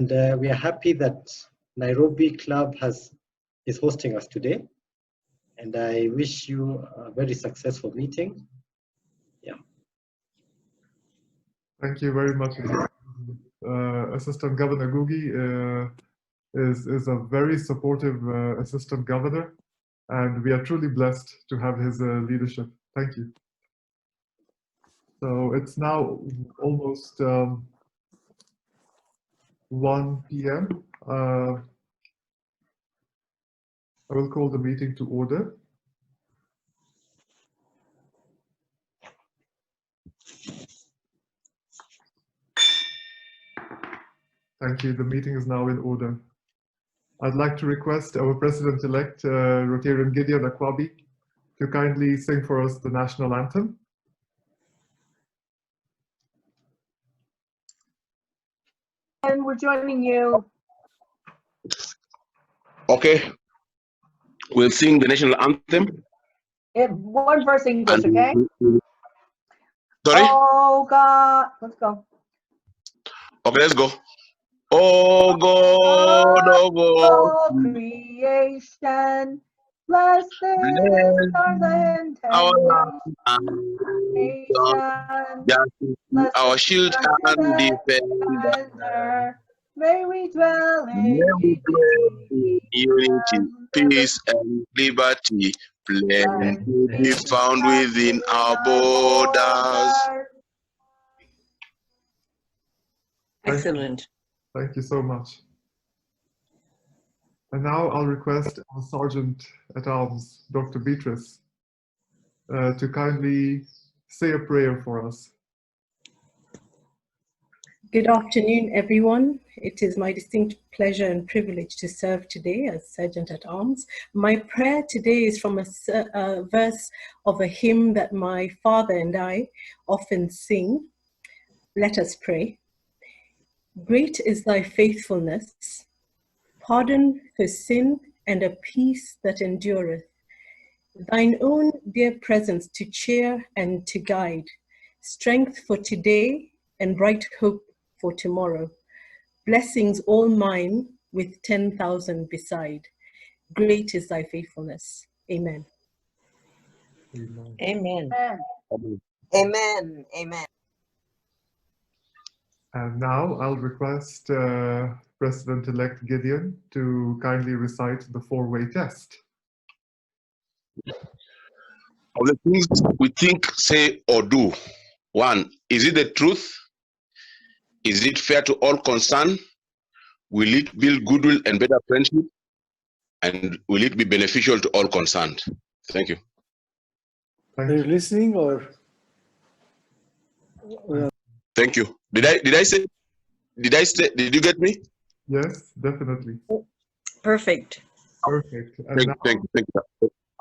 And we are happy that Nairobi Club is hosting us today. And I wish you a very successful meeting. Yeah. Thank you very much. Assistant Governor Gugi is a very supportive Assistant Governor, and we are truly blessed to have his leadership. Thank you. So it's now almost 1 p.m. I will call the meeting to order. Thank you. The meeting is now in order. I'd like to request our President-elect, Rotarian Gideon Akwabi, to kindly sing for us the national anthem. And we're joining you. Okay. We'll sing the national anthem. One verse English, okay? Sorry? Oh God, let's go. Okay, let's go. Oh God of all creation, blessed are the nation, our shield and defender. May we dwell in unity, peace, and liberty. Plenty be found within our borders. Excellent. Thank you so much. And now I'll request our Sergeant at Arms, Dr. Beatrice, to kindly say a prayer for us. Good afternoon, everyone. It is my distinct pleasure and privilege to serve today as Sergeant at Arms. My prayer today is from a verse of a hymn that my father and I often sing. Let us pray. Great is thy faithfulness, pardon for sin and a peace that endureth. Thine own dear presence to cheer and to guide, strength for today and bright hope for tomorrow. Blessings all mine with 10,000 beside. Great is thy faithfulness. Amen. Amen. Amen. Amen. Amen. And now I'll request President-elect Gideon to kindly recite the four-way test. Of the things we think, say, or do. 1, is it the truth? Is it fair to all concerned? Will it build goodwill and better friendship? And will it be beneficial to all concerned? Thank you. Thank Are you you. listening or? Thank you. Did you get me? Yes, definitely. Perfect. Perfect. And now Thank you.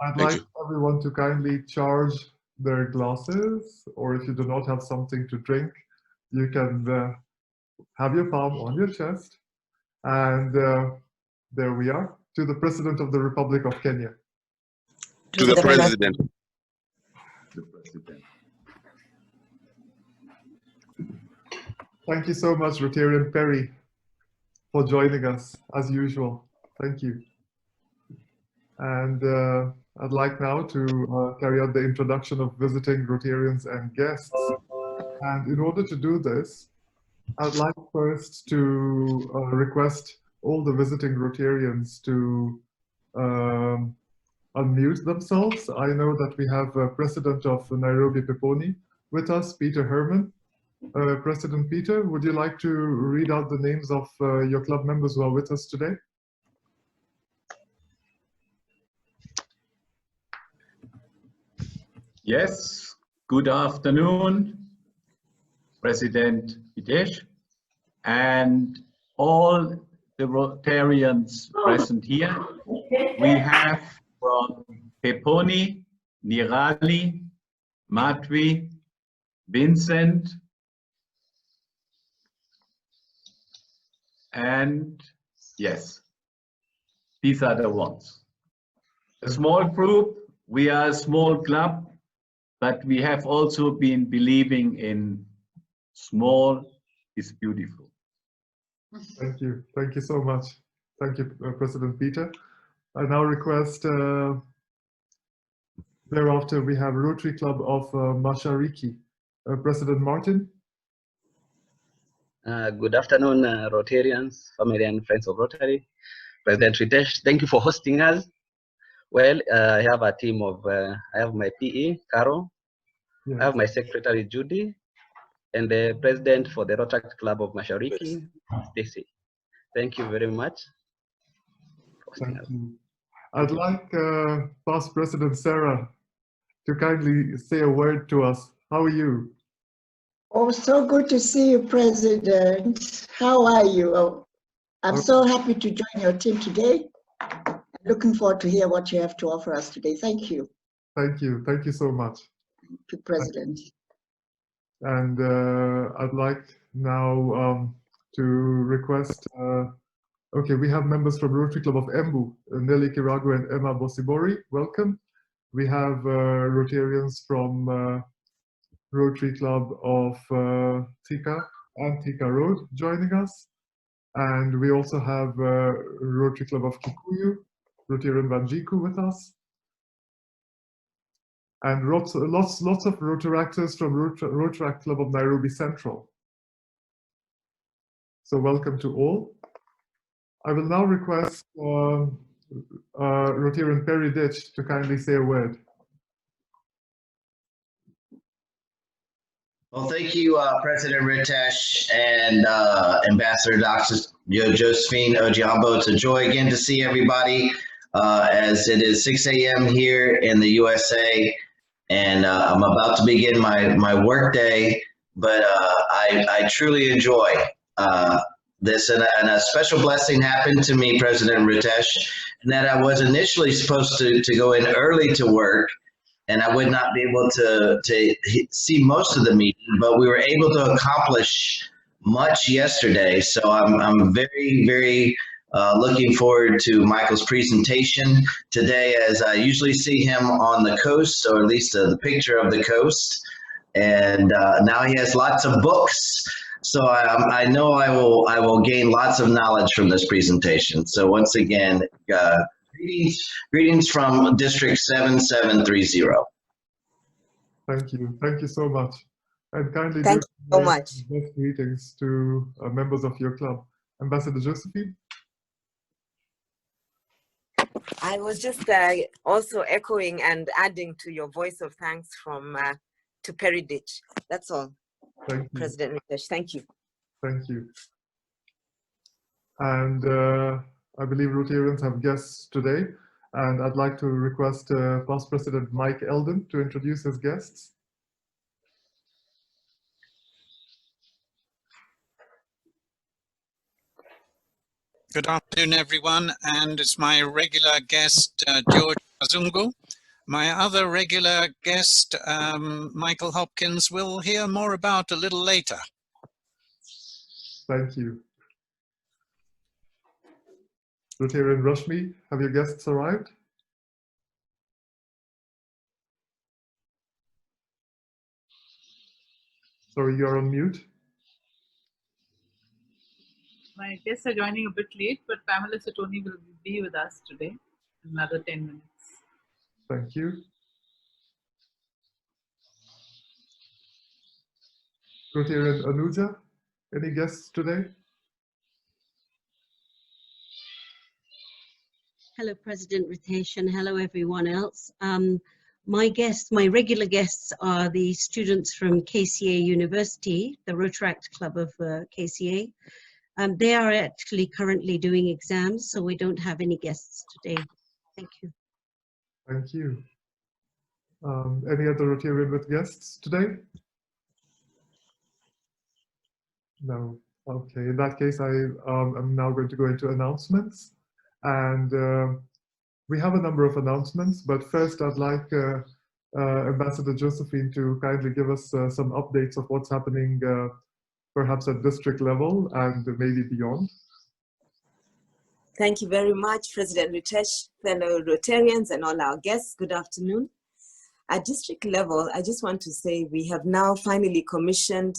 I'd Thank like everyone to kindly charge their glasses, or if you do not have something to drink, you can have your palm on your chest. And there we are, to the President of the Republic of Kenya. To the President. Thank you so much, Rotarian Perry, for joining us, as usual. Thank you. And I'd like now to carry out the introduction of visiting Rotarians and guests. And in order to do this, I'd like first to request all the visiting Rotarians to unmute themselves. I know that we have President of Nairobi Peponi with us, Peter Herman. President Peter, would you like to read out the names of your club members who are with us today? Yes, good afternoon, President Beatrice, and all the Rotarians present here. We have from Peponi, Nirali, Matwi, Vincent, and yes, these are the ones. A small group, we are a small club, but we have also been believing in small is beautiful. Thank you. Thank you so much. Thank you, President Peter. I now request, thereafter we have Rotary Club of Mashariki. President Martin. Good afternoon, Rotarians, family and friends of Rotary. President Ritesh, thank you for hosting us. Well, I have a team of, I have my PE, Carol, Yes. I have my secretary, Judy, and the president for the Rotary Club of Mashariki, Stacy. Thank you very much. Thank you. I'd like past President Sarah to kindly say a word to us. How are you? Oh, so good to see you, President. How are you? Oh, I'm so happy to join your team today. Looking forward to hear what you have to offer us today. Thank you. Thank you. Thank you so much. Thank you, President. And I'd like now to request, okay, we have members from Rotary Club of Embu, Nelly Kiragu and Emma Bosibori. Welcome. We have Rotarians from Rotary Club of Tika and Tika Road joining us. And we also have Rotary Club of Kikuyu, Rotarian Banjiku with us. And lots of Rotaractors from Rotaract Club of Nairobi Central. So welcome to all. I will now request Rotarian Perry Ditch to kindly say a word. Well, thank you, President Ritesh and Ambassador Dr. Josephine Ojiambo. It's a joy again to see everybody as it is 6 a.m. here in the USA. And I'm about to begin my work day, but I truly enjoy this. And a special blessing happened to me, President Ritesh, in that I was initially supposed to go in early to work, and I would not be able to see most of the meeting, but we were able to accomplish much yesterday. So I'm very, very looking forward to Michael's presentation today, as I usually see him on the coast, or at least the picture of the coast. And now he has lots of books. So I know I will gain lots of knowledge from this presentation. So once again, greetings from District 7730. Thank you. Thank you so much. And kindly Thank you so much. Best greetings to members of your club. Ambassador Josephine? I was just also echoing and adding to your voice of thanks from to Perry Ditch. That's all. Thank you. President Ritesh, thank you. Thank you. And I believe Rotarians have guests today, and I'd like to request past President Mike Eldon to introduce his guests. Good afternoon, everyone, and it's my regular guest, George Azungu. My other regular guest, Michael Hopkins, we'll hear more about a little later. Thank you. Rotarian Rashmi, have your guests arrived? Sorry, you're on mute. My guests are joining a bit late, but Pamela Satoni will be with us today in another 10 minutes. Thank you. Rotarian Anuja, any guests today? Hello, President Ritesh, and hello, everyone else. My regular guests are the students from KCA University, the Rotaract Club of KCA. They are actually currently doing exams, so we don't have any guests today. Thank you. Thank you. Any other Rotarian with guests today? No. Okay, in that case, I'm now going to go into announcements. And we have a number of announcements, but first I'd like Ambassador Josephine to kindly give us some updates of what's happening perhaps at district level and maybe beyond. Thank you very much, President Ritesh, fellow Rotarians and all our guests. Good afternoon. At district level, I just want to say we have now finally commissioned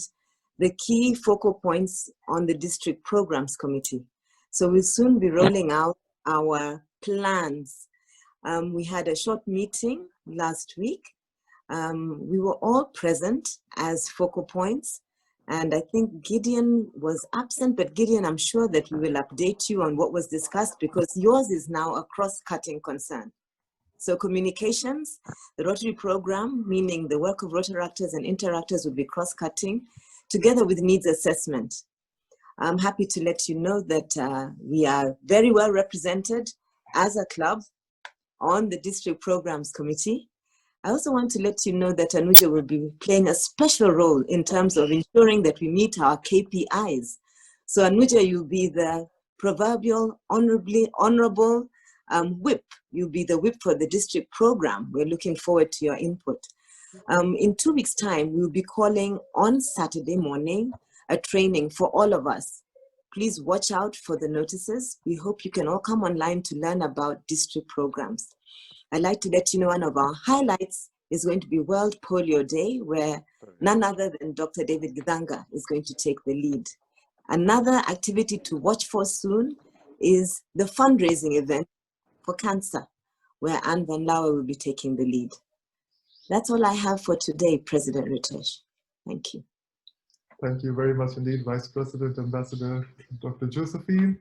the key focal points on the district programs committee. So we'll soon be rolling out our plans. We had a short meeting last week. We were all present as focal points, and I think Gideon was absent, but Gideon, I'm sure that we will update you on what was discussed, because yours is now a cross-cutting concern. So communications, the Rotary program, meaning the work of Rotaractors and Interactors, will be cross-cutting together with needs assessment. I'm happy to let you know that we are very well represented as a club on the district programs committee. I also want to let you know that Anuja will be playing a special role in terms of ensuring that we meet our KPIs. So Anuja, you'll be the proverbial honorable whip. You'll be the whip for the district program. We're looking forward to your input. In 2 weeks' time, we'll be calling on Saturday morning a training for all of us. Please watch out for the notices. We hope you can all come online to learn about district programs. I'd like to let you know one of our highlights is going to be World Polio Day, where none other than Dr. David Githanga is going to take the lead. Another activity to watch for soon is the fundraising event for cancer, where Anne Van Lauwe will be taking the lead. That's all I have for today, President Ritesh. Thank you. Thank you very much indeed, Vice President, Ambassador Dr. Josephine.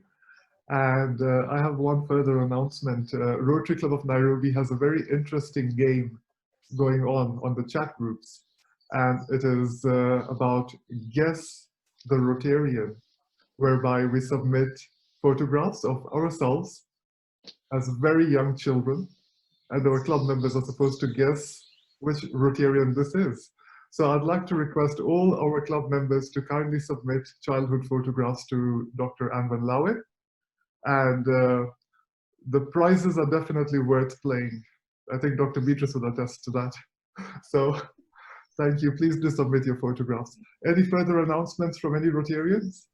And I have one further announcement. Rotary Club of Nairobi has a very interesting game going on the chat groups. And it is about Guess the Rotarian, whereby we submit photographs of ourselves as very young children, and our club members are supposed to guess which Rotarian this is. So I'd like to request all our club members to kindly submit childhood photographs to Dr. Anne Van Lauwe. And the prizes are definitely worth playing. I think Dr. Beatrice would attest to that. So thank you. Please do submit your photographs. Any further announcements from any Rotarians?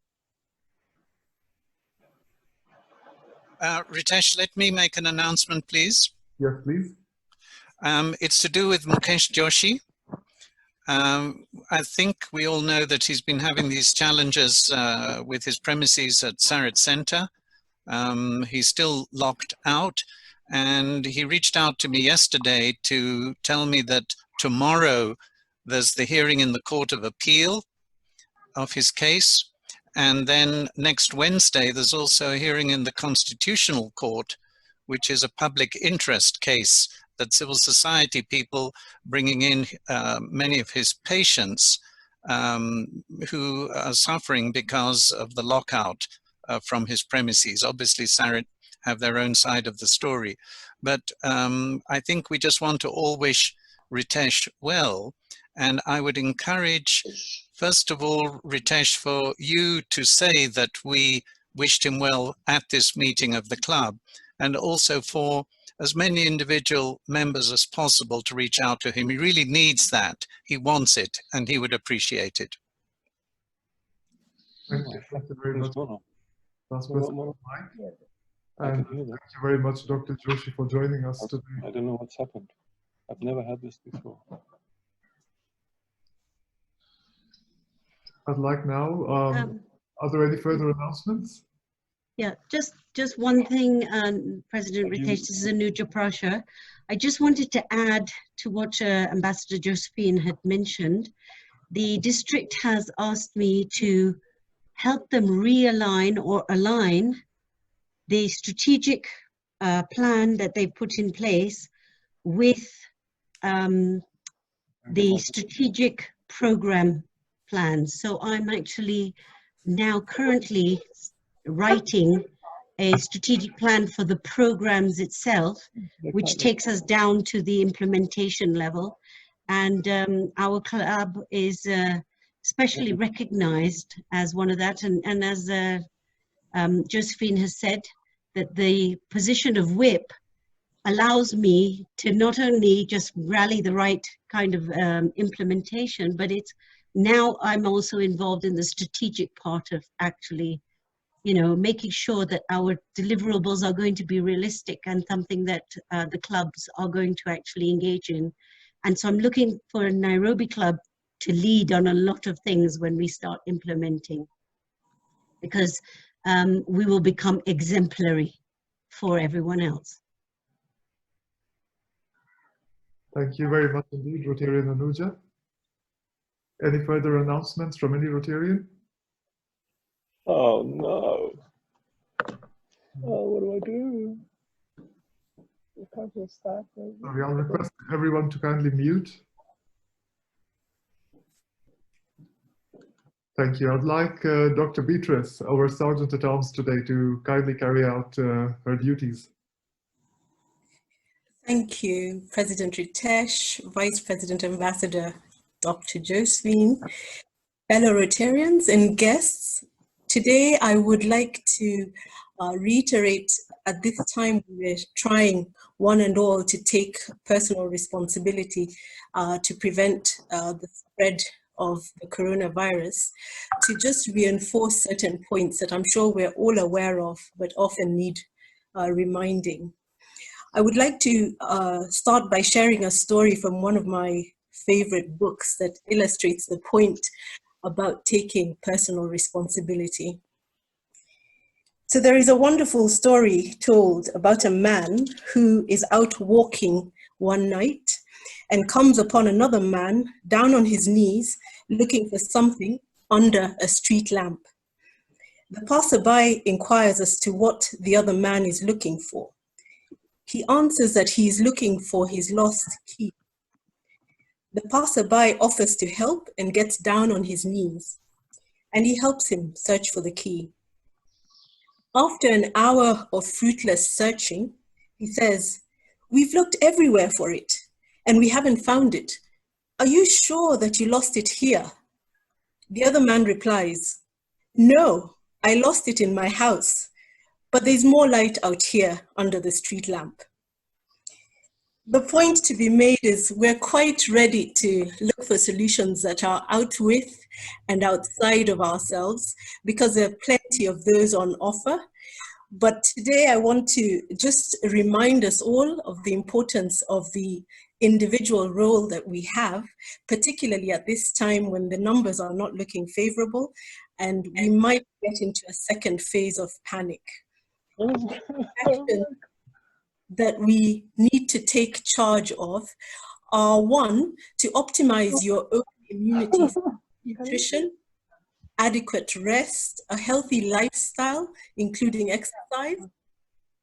Ritesh, let me make an announcement, please. Yes, please. It's to do with Mukesh Joshi. I think we all know that he's been having these challenges with his premises at Sarit Center. He's still locked out, and he reached out to me yesterday to tell me that tomorrow there's the hearing in the Court of Appeal of his case, and then next Wednesday there's also a hearing in the Constitutional Court, which is a public interest case that civil society people bringing in many of his patients who are suffering because of the lockout from his premises. Obviously, Sarit have their own side of the story. But I think we just want to all wish Ritesh well. And I would encourage, first of all, Ritesh, for you to say that we wished him well at this meeting of the club, and also for as many individual members as possible to reach out to him. He really needs that. He wants it, and he would appreciate it. Thank you very much. Vice President Mike. And thank you very much, Dr. Joshi, for joining us today. I don't know what's happened. I've never had this before. I'd like now, are there any further announcements? Yeah, just one thing, President Ritesh, this is Anuja Prasha. I just wanted to add to what Ambassador Josephine had mentioned. The district has asked me to help them realign or align the strategic plan that they put in place with the strategic program plans. So I'm actually now currently writing a strategic plan for the programs itself, which takes us down to the implementation level. And our club is especially recognized as one of that. And as Josephine has said, that the position of whip allows me to not only just rally the right kind of implementation, but it's now I'm also involved in the strategic part of actually, you know, making sure that our deliverables are going to be realistic and something that the clubs are going to actually engage in. And so I'm looking for a Nairobi club to lead on a lot of things when we start implementing, because we will become exemplary for everyone else. Thank you very much indeed, Rotarian Anuja. Any further announcements from any Rotarian? Oh no. Oh, what do I do? You can't just start. Sorry, I'll request everyone to kindly mute. Thank you. I'd like Dr. Beatrice, our Sergeant at Arms today, to kindly carry out her duties. Thank you, President Ritesh, Vice President Ambassador Dr. Josephine, fellow Rotarians and guests. Today, I would like to reiterate at this time we're trying one and all to take personal responsibility to prevent the spread of the coronavirus, to just reinforce certain points that I'm sure we're all aware of, but often need reminding. I would like to start by sharing a story from one of my favorite books that illustrates the point about taking personal responsibility. So there is a wonderful story told about a man who is out walking one night and comes upon another man down on his knees looking for something under a street lamp. The passerby inquires as to what the other man is looking for. He answers that he is looking for his lost key. The passerby offers to help and gets down on his knees, and he helps him search for the key. After an hour of fruitless searching, he says, "We've looked everywhere for it, and we haven't found it. Are you sure that you lost it here?" The other man replies, "No, I lost it in my house, but there's more light out here under the street lamp." The point to be made is we're quite ready to look for solutions that are out with and outside of ourselves, because there are plenty of those on offer. But today I want to just remind us all of the importance of the individual role that we have, particularly at this time when the numbers are not looking favorable and we might get into a second phase of panic. Actions that we need to take charge of are: one, to optimize your own immunity, nutrition, adequate rest, a healthy lifestyle, including exercise,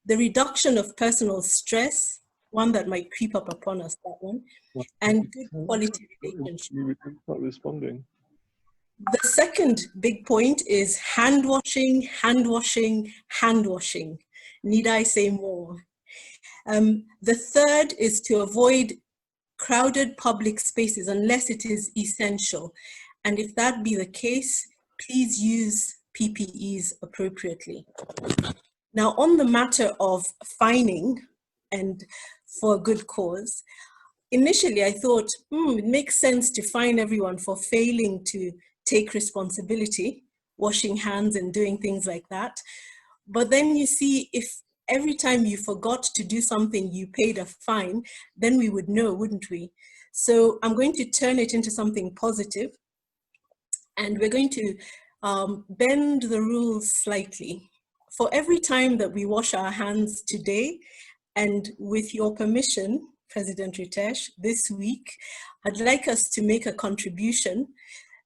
the reduction of personal stress, one that might creep up upon us, that one, and good quality relationships. Not responding. The second big point is hand washing, hand washing, hand washing. Need I say more? The third is to avoid crowded public spaces unless it is essential. And if that be the case, please use PPEs appropriately. Now, on the matter of fining and for a good cause, initially I thought, it makes sense to fine everyone for failing to take responsibility, washing hands and doing things like that. But then you see, if every time you forgot to do something, you paid a fine, then we would know, wouldn't we? So I'm going to turn it into something positive, and we're going to bend the rules slightly. For every time that we wash our hands today, and with your permission, President Ritesh, this week, I'd like us to make a contribution.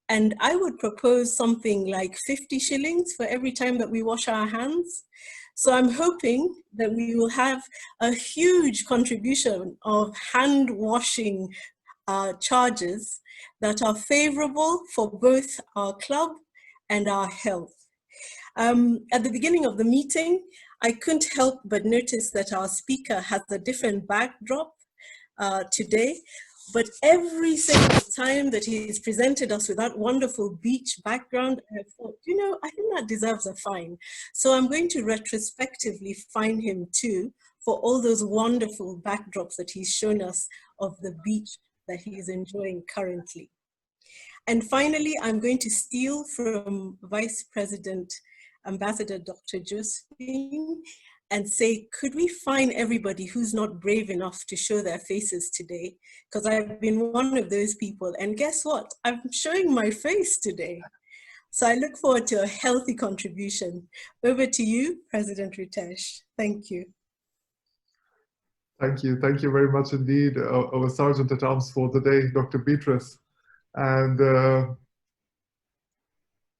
And I would propose something like 50 shillings for every time that we wash our hands. So I'm hoping that we will have a huge contribution of hand washing charges that are favorable for both our club and our health. At the beginning of the meeting, I couldn't help but notice that our speaker has a different backdrop today. But every single time that he's presented us with that wonderful beach background, I thought, I think that deserves a fine. So I'm going to retrospectively fine him too for all those wonderful backdrops that he's shown us of the beach that he's enjoying currently. And finally, I'm going to steal from Vice President Ambassador Dr. Josephine and say, could we find everybody who's not brave enough to show their faces today? Because I've been one of those people, and guess what? I'm showing my face today. So I look forward to a healthy contribution. Over to you, President Ritesh. Thank you. Thank you. Thank you very much indeed, our Sergeant at Arms for the day, Dr. Beatrice. And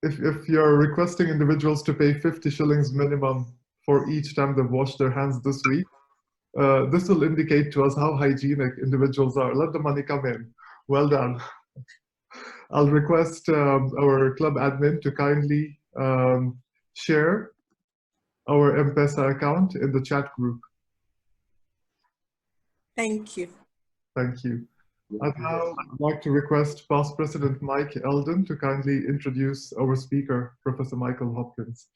if you're requesting individuals to pay 50 shillings minimum for each time they've washed their hands this week, this will indicate to us how hygienic individuals are. Let the money come in. Well done. I'll request our club admin to kindly share our M-Pesa account in the chat group. Thank you. Thank you. I'd now like to request Past President Mike Eldon to kindly introduce our speaker, Professor Michael Hopkins.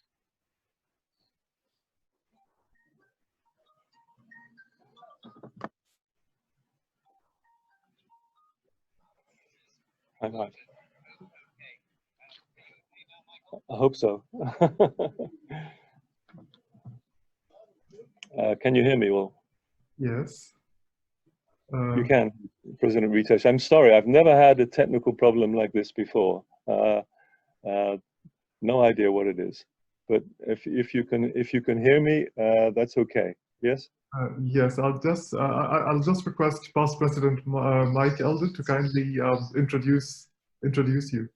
Hi, Mike. I hope so. Can you hear me well? Yes. You can, President Ritesh. I'm sorry, I've never had a technical problem like this before. No idea what it is. But if you can hear me, that's okay. Yes. Yes, I'll just request Past President Mike Eldon to kindly introduce you.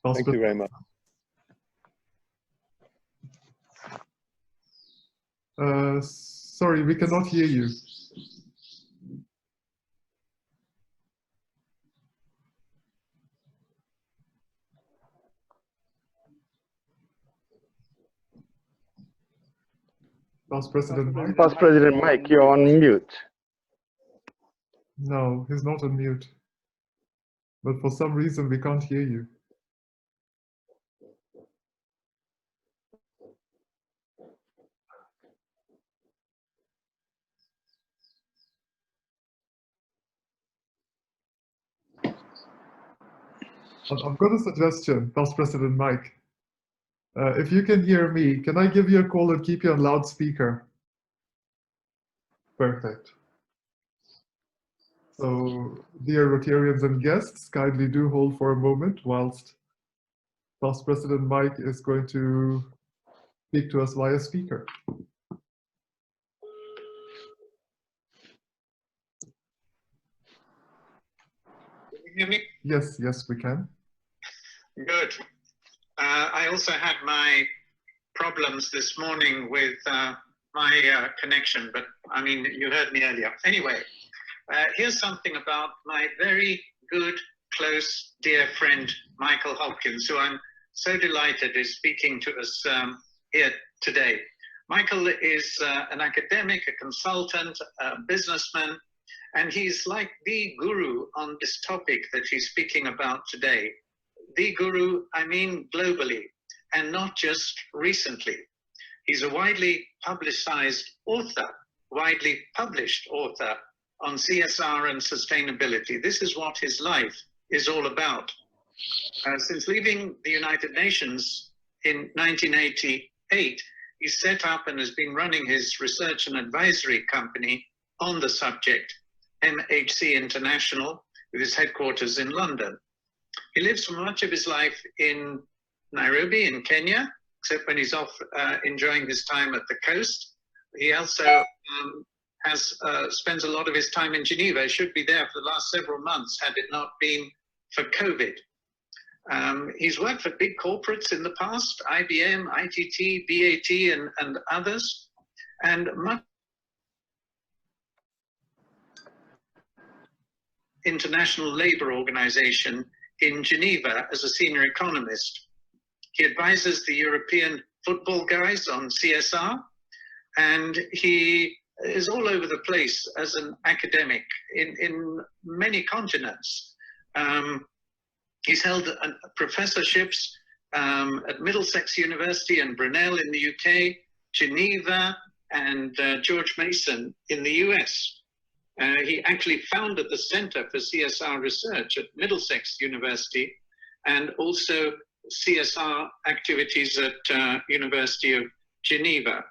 Thank you very much. Sorry, we cannot hear you. Past President Mike? Past President Mike, you're on mute. No, he's not on mute. But for some reason, we can't hear you. I've got a suggestion, Past President Mike. If you can hear me, can I give you a call and keep you on loudspeaker? Perfect. So, dear Rotarians and guests, kindly do hold for a moment whilst Past President Mike is going to speak to us via speaker. Can you hear me? Yes, yes, we can. Good. I also had my problems this morning with my connection, but I mean, you heard me earlier. Anyway, here's something about my very good, close, dear friend, Michael Hopkins, who I'm so delighted is speaking to us here today. Michael is an academic, a consultant, a businessman, and he's like the guru on this topic that he's speaking about today. The guru, I mean globally, and not just recently. He's a widely publicized author, widely published author on CSR and sustainability. This is what his life is all about. Since leaving the United Nations in 1988, he set up and has been running his research and advisory company on the subject, MHC International, with his headquarters in London. He lives for much of his life in Nairobi in Kenya, except when he's off enjoying his time at the coast. He also spends a lot of his time in Geneva. He should be there for the last several months had it not been for COVID. He's worked for big corporates in the past, IBM, ITT, BAT, and others. And much International Labour Organization in Geneva as a senior economist. He advises the European football guys on CSR, and he is all over the place as an academic in many continents. He's held professorships at Middlesex University and Brunel in the UK, Geneva, and George Mason in the US. He actually founded the Center for CSR Research at Middlesex University, and also CSR activities at University of Geneva.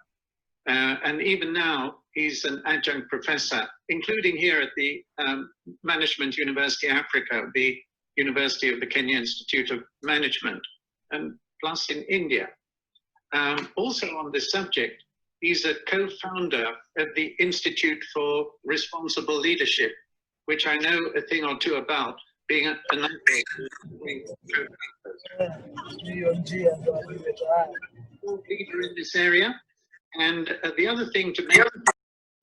And even now, he's an adjunct professor, including here at the Management University Africa, the University of the Kenya Institute of Management, and plus in India. Also on this subject, he's a co-founder of the Institute for Responsible Leadership, which I know a thing or two about, being a leader in this area. And the other thing to mention,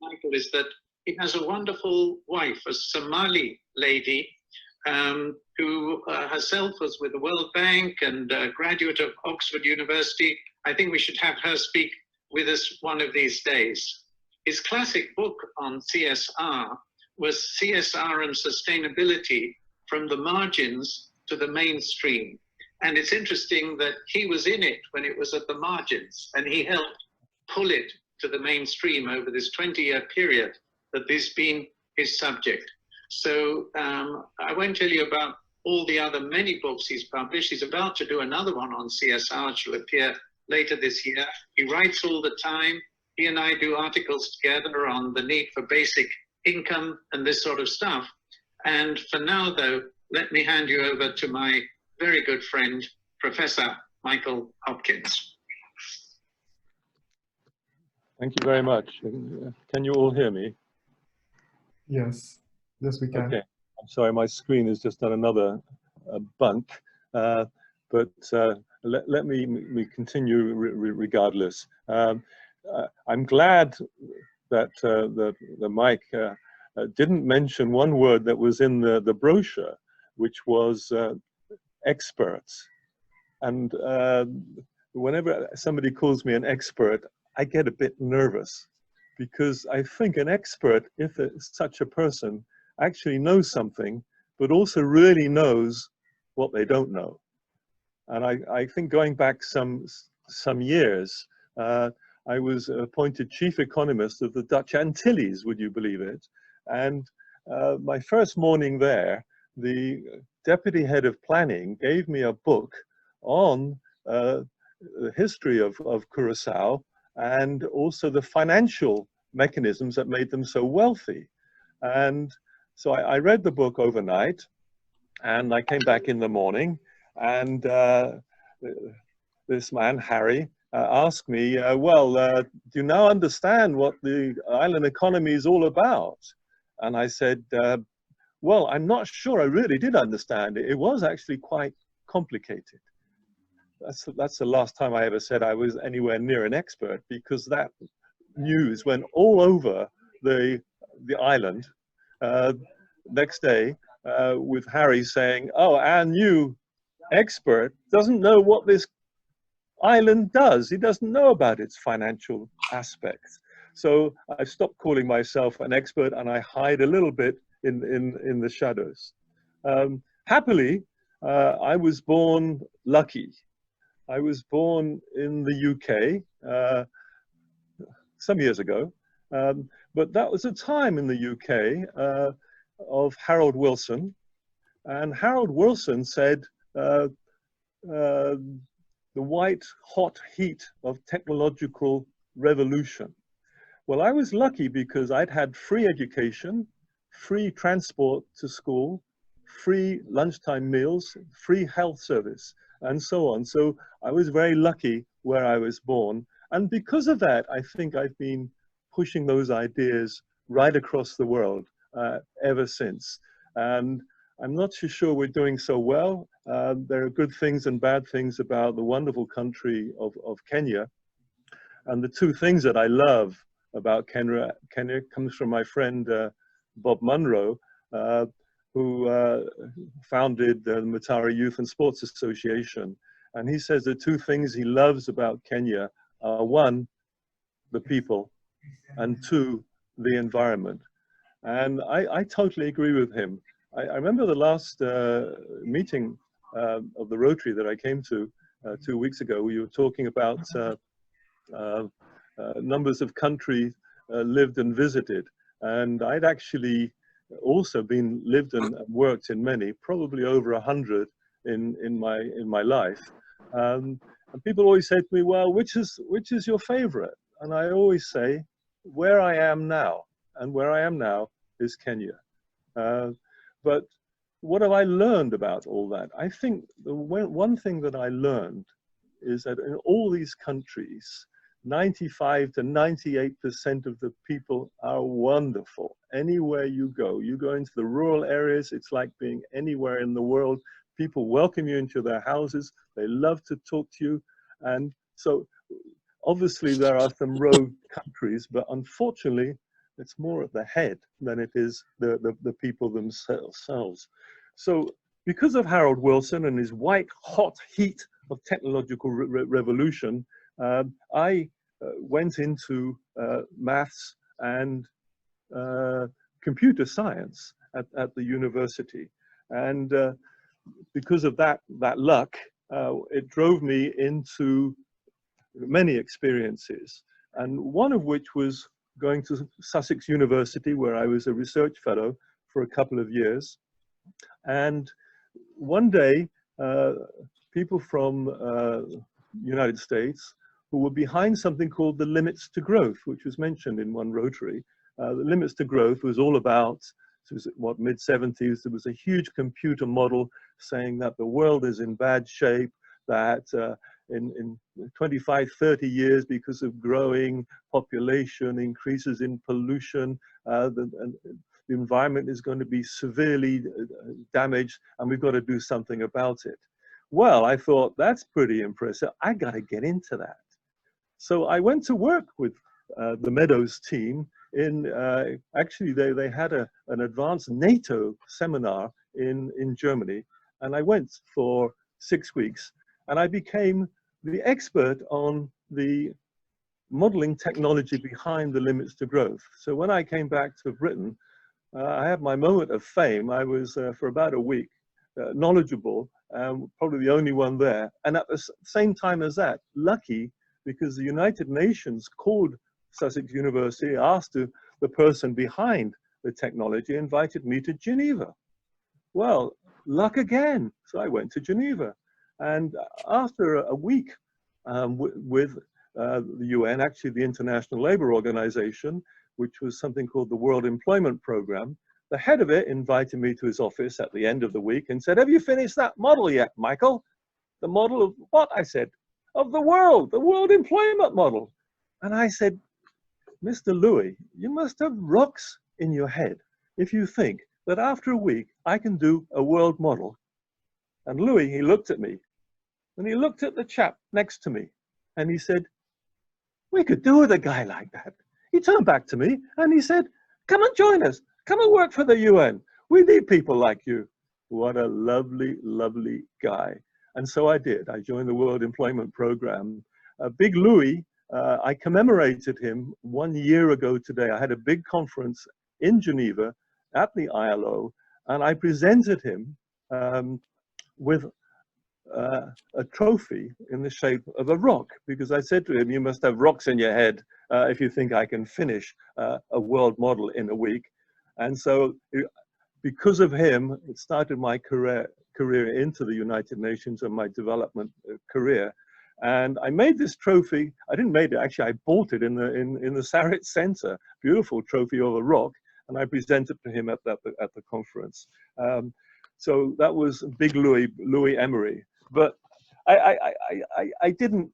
Michael, is that he has a wonderful wife, a Somali lady, who herself was with the World Bank and a graduate of Oxford University. I think we should have her speak with us one of these days. His classic book on CSR was CSR and Sustainability, from the margins to the mainstream. And it's interesting that he was in it when it was at the margins, and he helped pull it to the mainstream over this 20-year period that this has been his subject. So I won't tell you about all the other many books he's published. He's about to do another one on CSR, which will appear later this year. He writes all the time. He and I do articles together on the need for basic income and this sort of stuff. And for now, though, let me hand you over to my very good friend, Professor Michael Hopkins. Thank you very much. Can you all hear me? Yes, yes, we can. Okay, I'm sorry, my screen has just done another bunk, but let me continue regardless. I'm glad that the Mike didn't mention one word that was in the brochure, which was experts. And whenever somebody calls me an expert, I get a bit nervous, because I think an expert, if it's such a person, actually knows something, but also really knows what they don't know. And I think going back some years, I was appointed chief economist of the Dutch Antilles, would you believe it? And my first morning there, the deputy head of planning gave me a book on the history of Curaçao, and also the financial mechanisms that made them so wealthy. And so I read the book overnight, and I came back in the morning, and this man, Harry, asked me, do you now understand what the island economy is all about? And I said, well, I'm not sure I really did understand it. It was actually quite complicated. That's the last time I ever said I was anywhere near an expert, because that news went all over the island next day with Harry saying, oh, our new expert doesn't know what this island does. He doesn't know about its financial aspects. So I stopped calling myself an expert, and I hide a little bit in the shadows. Happily, I was born lucky. I was born in the UK some years ago, but that was a time in the UK of Harold Wilson. And Harold Wilson said, the white hot heat of technological revolution. Well, I was lucky because I'd had free education, free transport to school, free lunchtime meals, free health service, and so on. So I was very lucky where I was born. And because of that, I think I've been pushing those ideas right across the world ever since. And I'm not too sure we're doing so well. There are good things and bad things about the wonderful country of Kenya. And the two things that I love about Kenya comes from my friend Bob Munro, who founded the Matara Youth and Sports Association. And he says the two things he loves about Kenya are, one, the people, and two, the environment. And I totally agree with him. I remember the last meeting of the Rotary that I came to 2 weeks ago. We were talking about numbers of countries lived and visited. And I'd actually also lived and worked in many, probably over 100 in my life. And people always say to me, well, which is your favorite? and I always say where I am now, and where I am now is Kenya. But what have I learned about all that? I think the one thing that I learned is that in all these countries, 95 to 98% of the people are wonderful. Anywhere you go into the rural areas, it's like being anywhere in the world. People welcome you into their houses. They love to talk to you. And so obviously there are some rogue countries, but unfortunately, it's more at the head than it is the people themselves. So because of Harold Wilson and his white hot heat of technological revolution, I went into maths and computer science at the university. And because of that luck, it drove me into many experiences. And one of which was going to Sussex University, where I was a research fellow for a couple of years. And one day, people from United States who were behind something called the Limits to Growth, which was mentioned in one Rotary. The Limits to Growth was all about, it was what, mid-70s, there was a huge computer model saying that the world is in bad shape, that in 25, 30 years, because of growing population, increases in pollution, the environment is going to be severely damaged, and we've got to do something about it. Well, I thought, that's pretty impressive. I got to get into that. So I went to work with the Meadows team in, actually they had an advanced NATO seminar in Germany, and I went for 6 weeks, and I became the expert on the modeling technology behind the Limits to Growth. So when I came back to Britain, I had my moment of fame. I was, for about a week, knowledgeable, probably the only one there. And at the same time as that, lucky, because the United Nations called Sussex University, asked the person behind the technology, invited me to Geneva. Well, luck again. So I went to Geneva. And after a week with the UN, actually the International Labour Organization, which was something called the World Employment Program, the head of it invited me to his office at the end of the week and said, "Have you finished that model yet, Michael?" The model of what? I said, of the World Employment Model. And I said, "Mr. Louis, you must have rocks in your head if you think that after a week I can do a world model." And Louis, he looked at me, and he looked at the chap next to me, and he said, "We could do with a guy like that." He turned back to me and he said, "Come and join us. Come and work for the UN. We need people like you." What a lovely, lovely guy. And so I did. I joined the World Employment Program. Big Louis, I commemorated him 1 year ago today. I had a big conference in Geneva at the ILO, and I presented him with a trophy in the shape of a rock, because I said to him, "You must have rocks in your head if you think I can finish a world model in a week." And so because of him, it started my career into the United Nations and my development career. And I made this trophy. I didn't make it, actually, I bought it in the Sarit Center, beautiful trophy of a rock, and I presented to him at the conference. So that was Big Louis Emery. But I didn't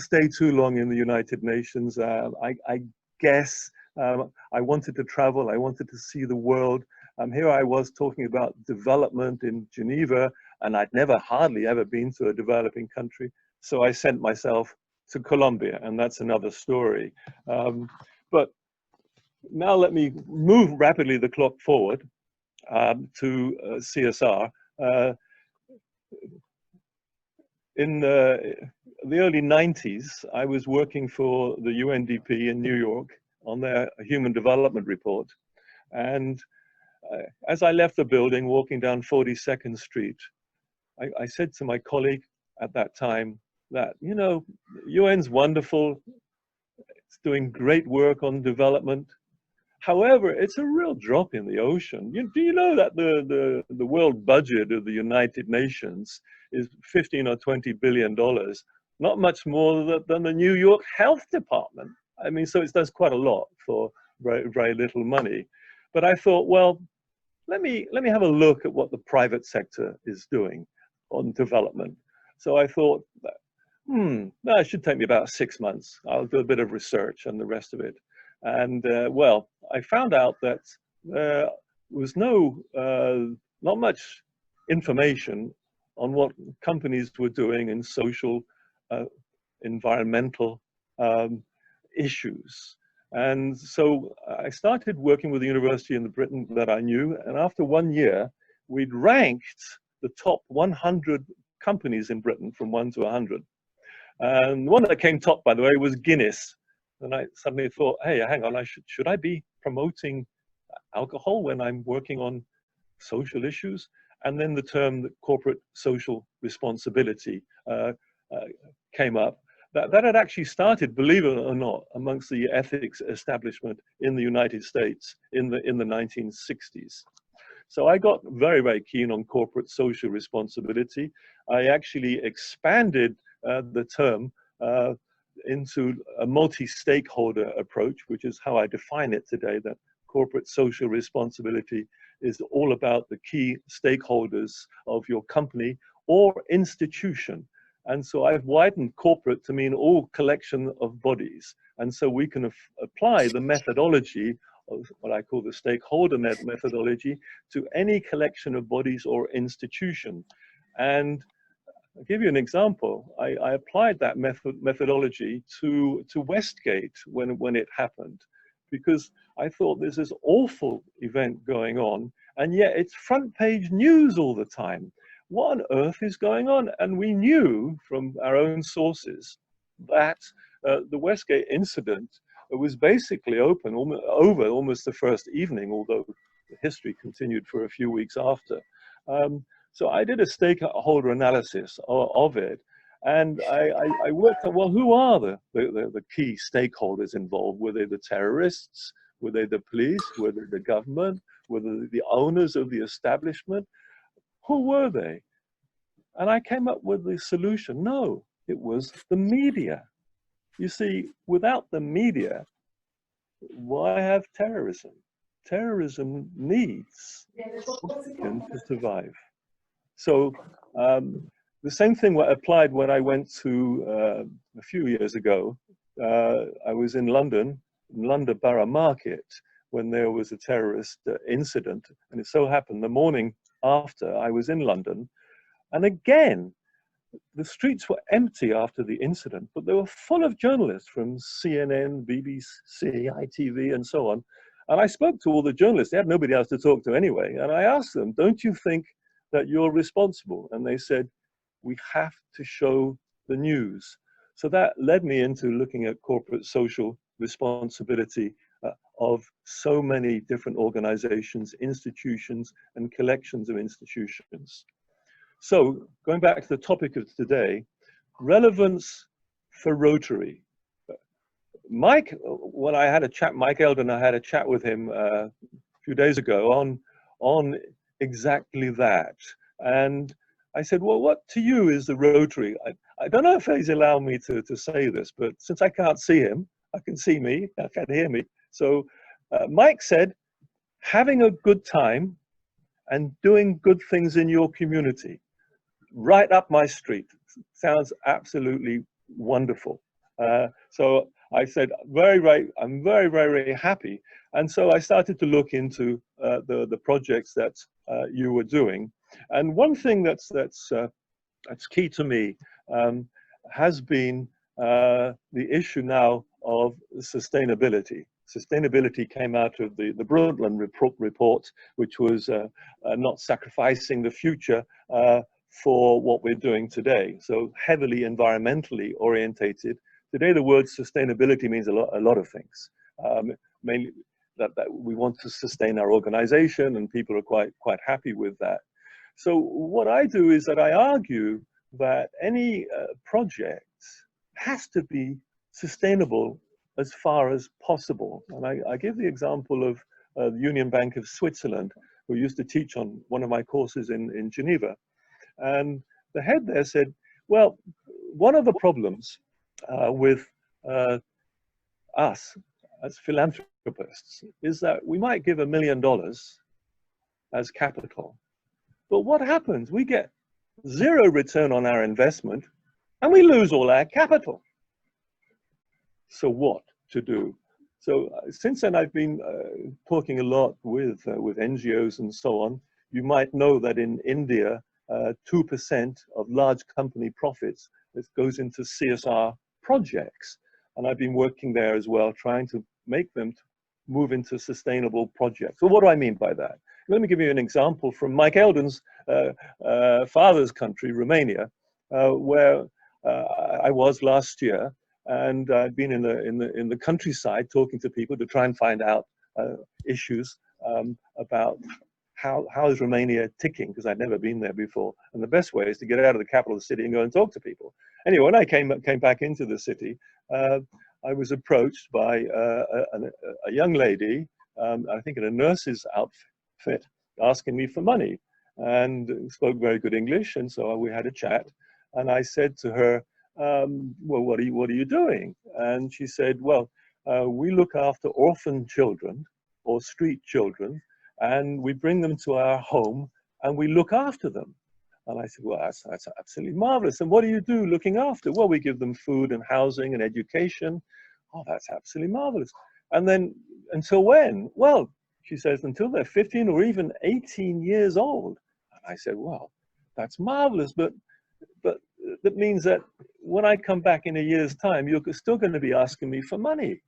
stay too long in the United Nations. I guess I wanted to travel. I wanted to see the world. Here I was talking about development in Geneva, and I'd hardly ever been to a developing country. So I sent myself to Colombia, and that's another story. But now let me move rapidly the clock forward to CSR. In the early 90s, I was working for the UNDP in New York on their Human Development Report. And as I left the building, walking down 42nd Street, I said to my colleague at that time that, you know, UN's wonderful, it's doing great work on development. However, it's a real drop in the ocean. Do you know that the world budget of the United Nations is $15 or $20 billion? not much more than the New York Health Department. I mean, so it does quite a lot for very, very little money. But I thought, well, let me have a look at what the private sector is doing on development. So I thought, that should take me about 6 months. I'll do a bit of research and the rest of it. And well, I found out that there was not much information on what companies were doing in social, environmental issues. And so I started working with a university in Britain that I knew, and after 1 year, we'd ranked the top 100 companies in Britain from 1 to 100. And the one that came top, by the way, was Guinness. And I suddenly thought, hey, hang on, should I be promoting alcohol when I'm working on social issues? And then the term corporate social responsibility came up. That had actually started, believe it or not, amongst the ethics establishment in the United States in the 1960s. So I got very, very keen on corporate social responsibility. I actually expanded the term into a multi-stakeholder approach, which is how I define it today, that corporate social responsibility is all about the key stakeholders of your company or institution. And so I've widened corporate to mean all collection of bodies. And so we can apply the methodology of what I call the stakeholder methodology to any collection of bodies or institution. And I'll give you an example. I applied that methodology to Westgate when it happened, because I thought there's this awful event going on, and yet it's front page news all the time. What on earth is going on? And we knew from our own sources that the Westgate incident was basically over almost the first evening, although the history continued for a few weeks after. So I did a stakeholder analysis of it, and I worked out, well, who are the key stakeholders involved? Were they the terrorists? Were they the police? Were they the government? Were they the owners of the establishment? Who were they? And I came up with the solution. No, it was the media. You see, without the media, why have terrorism? Terrorism needs to survive. So the same thing applied when I went to, a few years ago, I was in London Borough Market, when there was a terrorist incident. And it so happened the morning after I was in London, and again, the streets were empty after the incident, but they were full of journalists from CNN, BBC, ITV, and so on. And I spoke to all the journalists. They had nobody else to talk to anyway. And I asked them, don't you think that you're responsible? And they said, we have to show the news. So that led me into looking at corporate social responsibility of so many different organizations, institutions, and collections of institutions. So going back to the topic of today, relevance for Rotary. Mike, when I had a chat, Mike Eldon, I had a chat with him a few days ago on exactly that. And I said, well, what to you is the Rotary? I don't know if he's allowed me to say this, but since I can't see him, I can see me, I can hear me. So Mike said, having a good time and doing good things in your community. Right up my street. Sounds absolutely wonderful. So I said, I'm very, very happy. And so I started to look into the projects that you were doing. And one thing that's key to me has been the issue now of sustainability. Sustainability came out of the Brundtland report, which was not sacrificing the future for what we're doing today. So heavily environmentally orientated. Today, the word sustainability means a lot of things. Mainly that we want to sustain our organization, and people are quite happy with that. So what I do is that I argue that any project has to be sustainable as far as possible. And I give the example of the Union Bank of Switzerland, who used to teach on one of my courses in Geneva. And the head there said, well, one of the problems with us as philanthropists is that we might give $1 million as capital, but what happens? We get 0 return on our investment and we lose all our capital. So what to do? So since then, I've been talking a lot with NGOs and so on. You might know that in India, 2% of large company profits goes into CSR projects. And I've been working there as well, trying to make them move into sustainable projects. So what do I mean by that? Let me give you an example from Mike Eldon's father's country, Romania, where I was last year. And I've been in the countryside talking to people to try and find out issues about how is Romania ticking, because I'd never been there before. And the best way is to get out of the capital of the city and go and talk to people. Anyway, when I came back into the city, I was approached by a young lady, I think in a nurse's outfit, asking me for money, and spoke very good English. And so we had a chat, and I said to her, well, what are you doing? And she said, well, we look after orphan children or street children, and we bring them to our home and we look after them. And I said, well, that's absolutely marvelous. And what do you do looking after? Well, we give them food and housing and education. Oh, that's absolutely marvelous. And then until when? Well, she says, until they're 15 or even 18 years old. And I said, well, that's marvelous, but that means that when I come back in a year's time, you're still going to be asking me for money.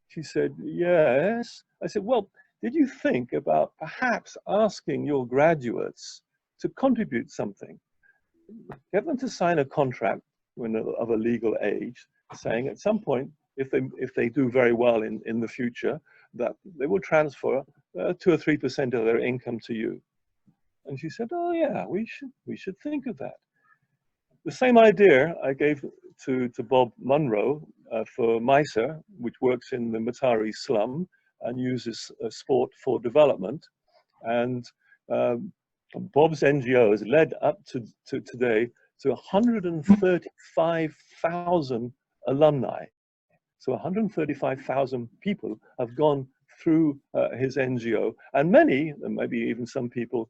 She said, yes. I said, well, did you think about perhaps asking your graduates to contribute something? Get them to sign a contract when of a legal age, saying at some point, if they do very well in the future, that they will transfer 2 or 3% of their income to you. And she said, oh yeah, we should think of that. The same idea I gave to Bob Munro for Misa, which works in the Matari slum and uses sport for development. And Bob's NGO has led up to today to 135,000 alumni. So 135,000 people have gone through his NGO, and many, and maybe even some people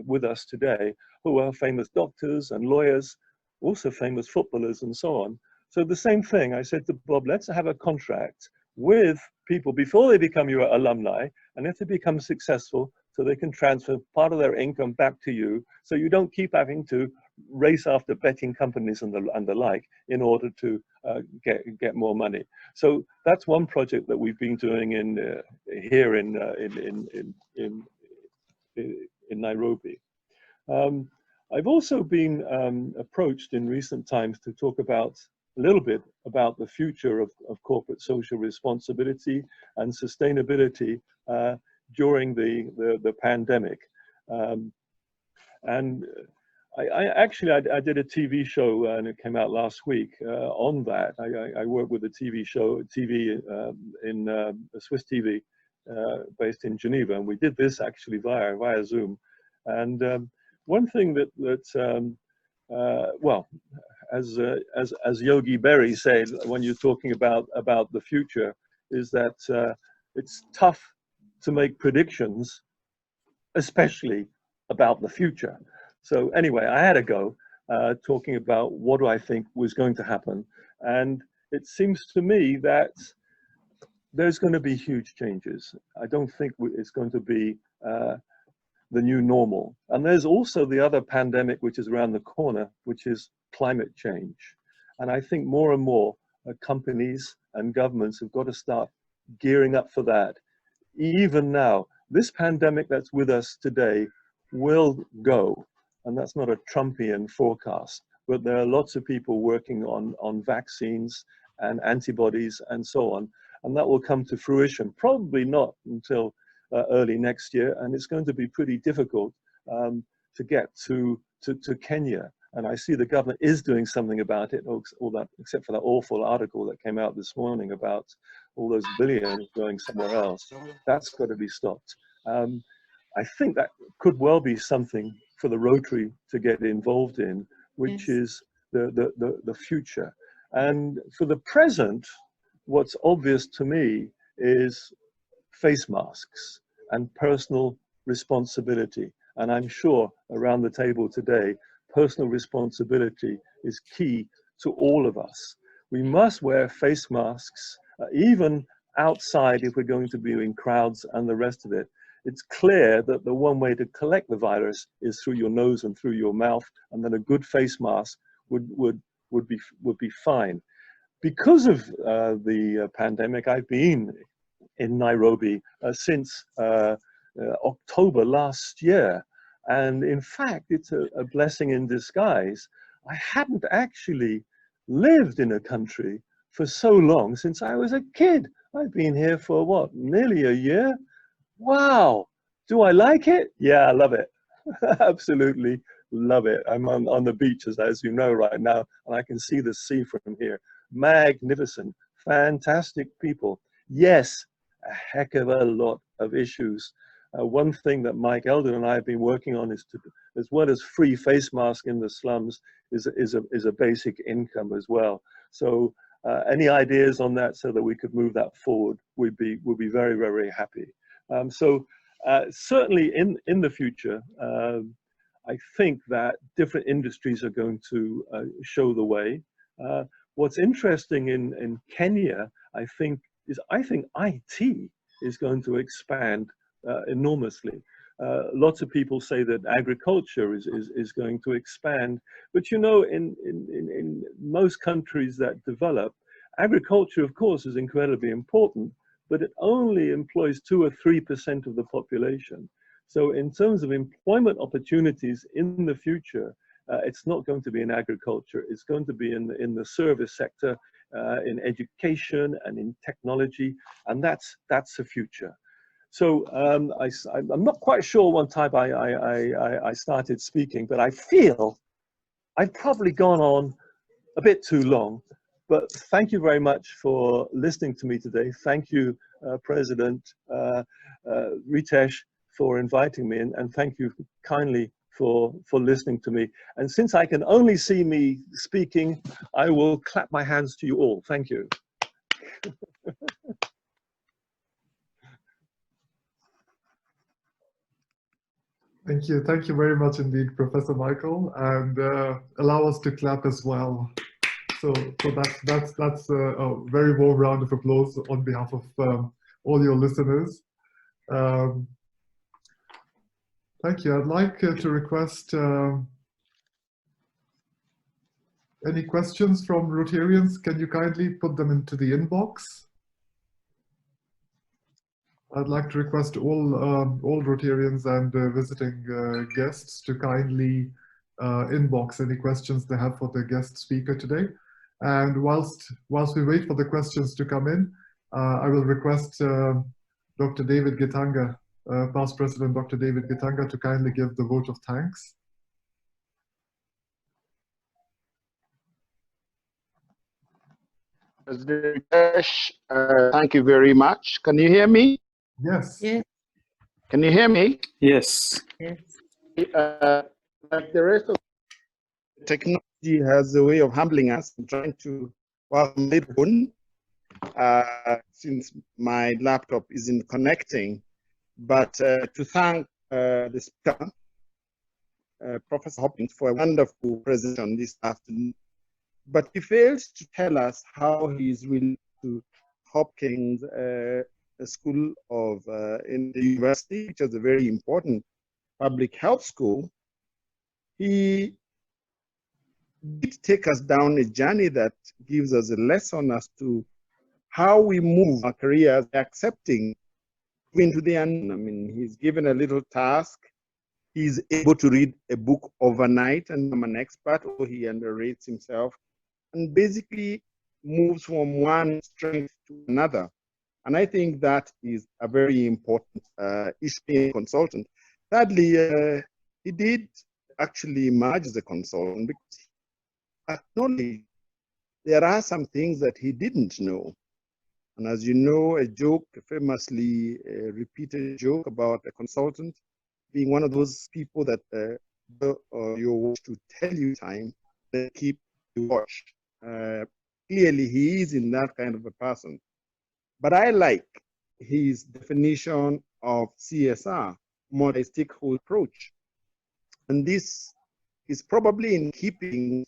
with us today, who are famous doctors and lawyers, also famous footballers and so on. So the same thing, I said to Bob, let's have a contract with people before they become your alumni, and if they become successful, so they can transfer part of their income back to you, so you don't keep having to race after betting companies and the like in order to get more money. So that's one project that we've been doing here in Nairobi. I've also been approached in recent times to talk about a little bit about the future of corporate social responsibility and sustainability during the pandemic. And I did a TV show, and it came out last week on that. I work with a TV in Swiss TV based in Geneva, and we did this actually via Zoom. And one thing well, as Yogi Berra said when you're talking about the future, is that it's tough to make predictions, especially about the future. So anyway, I had a go talking about what do I think was going to happen. And it seems to me that there's going to be huge changes. I don't think it's going to be the new normal. And there's also the other pandemic, which is around the corner, which is climate change. And I think more and more companies and governments have got to start gearing up for that. Even now, this pandemic that's with us today will go. And that's not a Trumpian forecast, but there are lots of people working on vaccines and antibodies and so on. And that will come to fruition, probably not until early next year. And it's going to be pretty difficult to get to Kenya. And I see the government is doing something about it, all that, except for that awful article that came out this morning about all those billions going somewhere else. That's got to be stopped. I think that could well be something for the Rotary to get involved in, which is the future. And for the present, what's obvious to me is face masks and personal responsibility. And I'm sure around the table today, personal responsibility is key to all of us. We must wear face masks, even outside if we're going to be in crowds and the rest of it. It's clear that the one way to collect the virus is through your nose and through your mouth, and then a good face mask would be fine. Because of the pandemic, I've been in Nairobi since October last year. And in fact, it's a blessing in disguise. I hadn't actually lived in a country for so long since I was a kid. I've been here for what, nearly a year? Wow. Do I like it? Yeah, I love it. Absolutely love it. I'm on the beach, as you know, right now, and I can see the sea from here. Magnificent, fantastic people. Yes, a heck of a lot of issues. One thing that Mike Eldon and I have been working on is to, as well as free face mask in the slums, is a basic income as well. So any ideas on that so that we could move that forward, we'd be very, very happy. Certainly in the future, I think that different industries are going to show the way. What's interesting in Kenya, I think IT is going to expand enormously. Lots of people say that agriculture is going to expand, but you know, in most countries that develop, agriculture, of course, is incredibly important, but it only employs 2 or 3% of the population. So in terms of employment opportunities in the future, it's not going to be in agriculture. It's going to be in the service sector, in education and in technology, and that's the future. So I'm not quite sure what time I started speaking, but I feel I've probably gone on a bit too long. But thank you very much for listening to me today. Thank you, President Ritesh, for inviting me, and thank you kindly for listening to me. And since I can only see me speaking, I will clap my hands to you all. Thank you. Thank you. Thank you very much indeed, Professor Michael, and allow us to clap as well. So that's a very warm round of applause on behalf of all your listeners. Thank you. I'd like to request any questions from Rotarians. Can you kindly put them into the inbox? I'd like to request all Rotarians and visiting guests to kindly inbox any questions they have for the guest speaker today. And whilst we wait for the questions to come in, I will request Dr. David Gitanga, past President Dr. David Gitanga, to kindly give the vote of thanks. President Ritesh, thank you very much. Can you hear me? Yes. Yes. Can you hear me? Yes. Yes. Like the rest of technology has a way of humbling us and trying to, well, since my laptop isn't connecting, but to thank the speaker, Professor Hopkins, for a wonderful presentation this afternoon. But he fails to tell us how he is related to Hopkins School of in the university, which is a very important public health school. He did take us down a journey that gives us a lesson as to how we move our careers, accepting into the unknown. I mean, he's given a little task. He's able to read a book overnight and become an expert, or he underrates himself, and basically moves from one strength to another. And I think that is a very important issue in a consultant. Thirdly, he did actually emerge as a consultant because he acknowledged there are some things that he didn't know. And as you know, a joke, a famously repeated joke about a consultant being one of those people that you wish to tell you time, they keep you watch. Clearly, he is in that kind of a person. But I like his definition of CSR, multi-stakeholder approach. And this is probably in keeping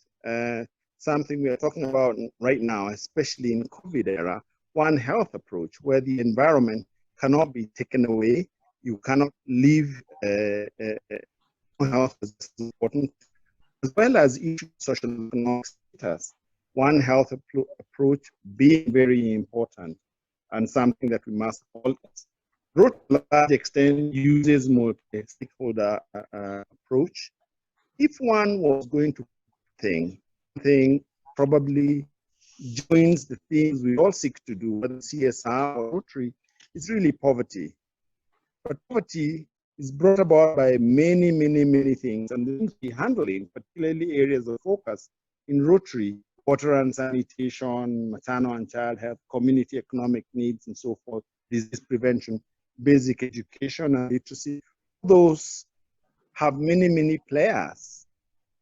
something we are talking about right now, especially in COVID era, One Health approach, where the environment cannot be taken away. You cannot leave health as important, as well as each social economic status. One Health approach being very important and something that we must all. Rotary, to a large extent, uses multi-stakeholder approach. If one was going to think probably joins the things we all seek to do, whether CSR or Rotary, is really poverty. But poverty is brought about by many, many, many things, and the things we handling, particularly areas of focus in Rotary, water and sanitation, maternal and child health, community economic needs, and so forth, disease prevention, basic education and literacy. Those have many, many players.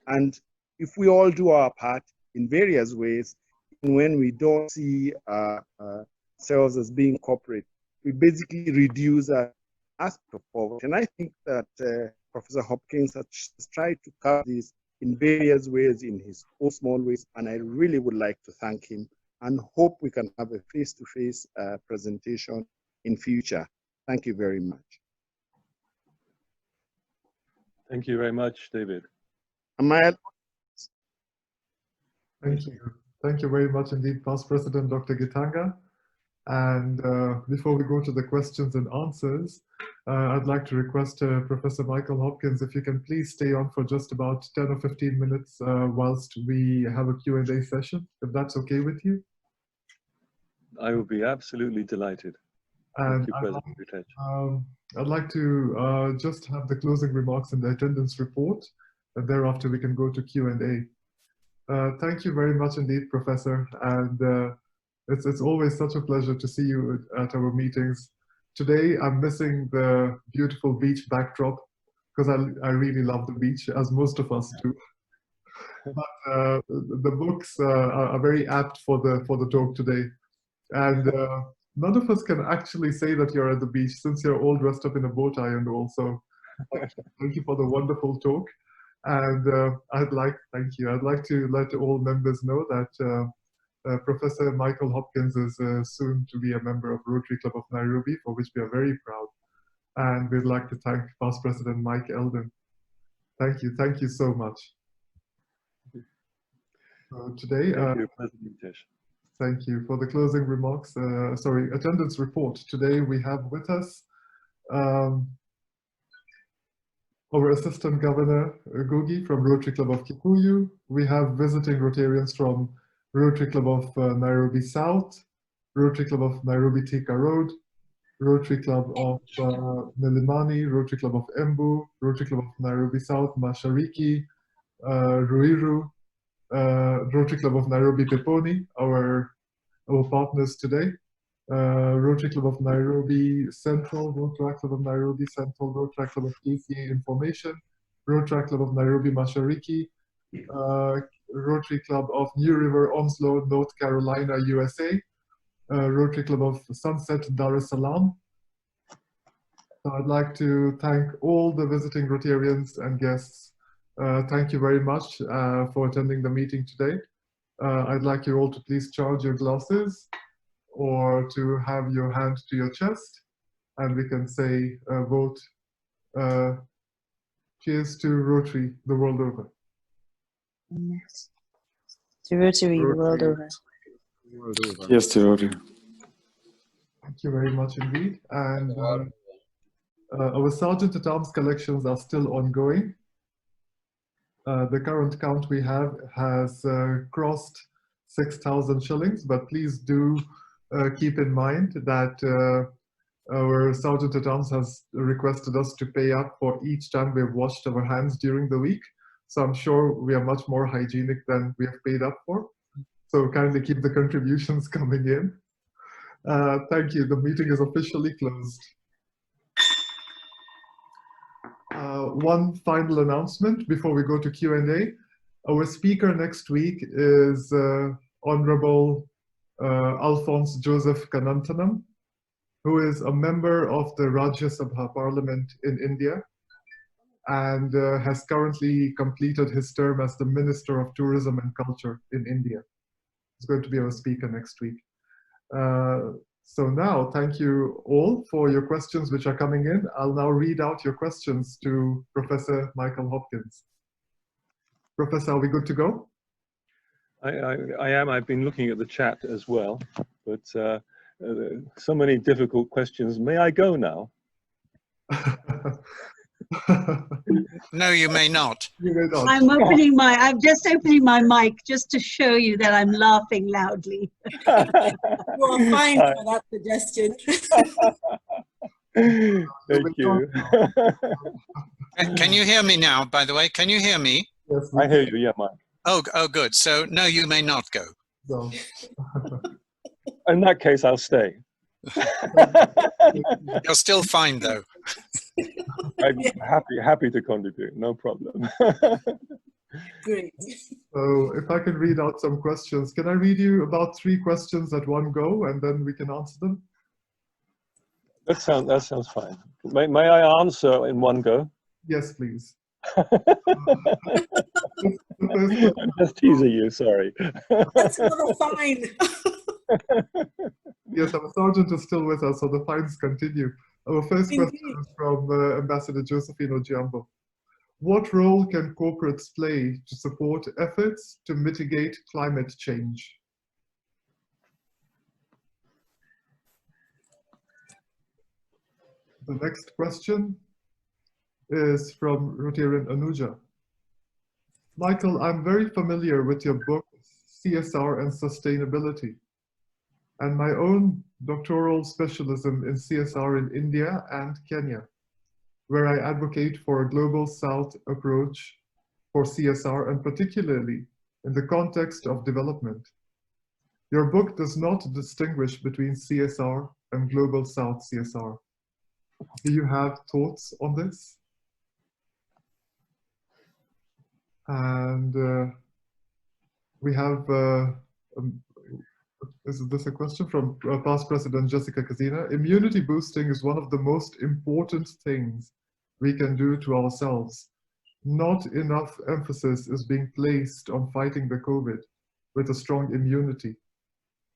And if we all do our part in various ways, when we don't see ourselves as being corporate, we basically reduce our aspect of poverty. And I think that Professor Hopkins has tried to cover this in various ways, in his own small ways, and I really would like to thank him and hope we can have a face-to-face presentation in future. Thank you very much. Thank you very much, David. Thank you. Thank you very much indeed, Past President Dr. Gitanga. And before we go to the questions and answers, I'd like to request Professor Michael Hopkins, if you can please stay on for just about 10 or 15 minutes whilst we have a Q&A session, if that's okay with you. I will be absolutely delighted. And Thank you, President Ritesh. I'd like to just have the closing remarks and the attendance report, and thereafter we can go to Q&A. Thank you very much indeed, Professor, and it's always such a pleasure to see you at our meetings. Today, I'm missing the beautiful beach backdrop because I really love the beach, as most of us do. But the books are very apt for the talk today, and none of us can actually say that you're at the beach since you're all dressed up in a bow tie and all. So, thank you for the wonderful talk, and I'd like to let all members know that. Professor Michael Hopkins is soon to be a member of Rotary Club of Nairobi, for which we are very proud. And we'd like to thank Past President Mike Eldon. Thank you so much. Today, thank you, President Ritesh. Thank you for the closing remarks. Attendance report. Today we have with us our Assistant Governor Gugi from Rotary Club of Kikuyu. We have visiting Rotarians from Rotary Club of Nairobi South, Rotary Club of Nairobi Thika Road, Rotary Club of Milimani, Rotary Club of Embu, Rotary Club of Nairobi South, Mashariki, Ruiru, Rotary Club of Nairobi Peponi, our partners today, Rotary Club of Nairobi Central, Rotary Club of Nairobi Central, Rotary Club of KCA Information, Rotary Club of Nairobi Mashariki, Rotary Club of New River, Onslow, North Carolina, USA, Rotary Club of Sunset, Dar es Salaam. So I'd like to thank all the visiting Rotarians and guests. Thank you very much for attending the meeting today. I'd like you all to please charge your glasses or to have your hand to your chest, and we can say vote. Cheers to Rotary the world over. Yes. To Rotary the world over. Yes, to Rotary. Thank you very much indeed. And our Sergeant at Arms collections are still ongoing. The current count we have has crossed 6,000 shillings, but please do keep in mind that our Sergeant at Arms has requested us to pay up for each time we've washed our hands during the week. So I'm sure we are much more hygienic than we have paid up for. So kindly keep the contributions coming in. Thank you. The meeting is officially closed. One final announcement before we go to Q&A. Our speaker next week is Honorable Alphonse Joseph Kanantanam, who is a member of the Rajya Sabha Parliament in India and has currently completed his term as the Minister of Tourism and Culture in India. He's going to be our speaker next week. So now, thank you all for your questions which are coming in. I'll now read out your questions to Professor Michael Hopkins. Professor, are we good to go? I am. I've been looking at the chat as well, but so many difficult questions. May I go now? No, you may not. You may not. I'm just opening my mic just to show you that I'm laughing loudly. You are fine for that suggestion. Thank you. Can you hear me now, by the way? Can you hear me? Yes, I hear you, yeah, Mike. Oh, good. So, no, you may not go. No. In that case, I'll stay. You're still fine, though. I'm happy to contribute, no problem. Great. So if I can read out some questions, can I read you about 3 questions at one go and then we can answer them? That sounds fine. May I answer in one go? Yes, please. I'm just teasing you, sorry. That's another fine. Yes, our sergeant is still with us, so the fines continue. Our first question is from Ambassador Josephine Ojiambo. What role can corporates play to support efforts to mitigate climate change? The next question is from Rotarian Anuja. Michael, I'm very familiar with your book, CSR and Sustainability, and my own doctoral specialism in CSR in India and Kenya, where I advocate for a global South approach for CSR and particularly in the context of development. Your book does not distinguish between CSR and global South CSR. Do you have thoughts on this? And we have, is this a question from past President Jessica Kazina? Immunity boosting is one of the most important things we can do to ourselves. Not enough emphasis is being placed on fighting the COVID with a strong immunity.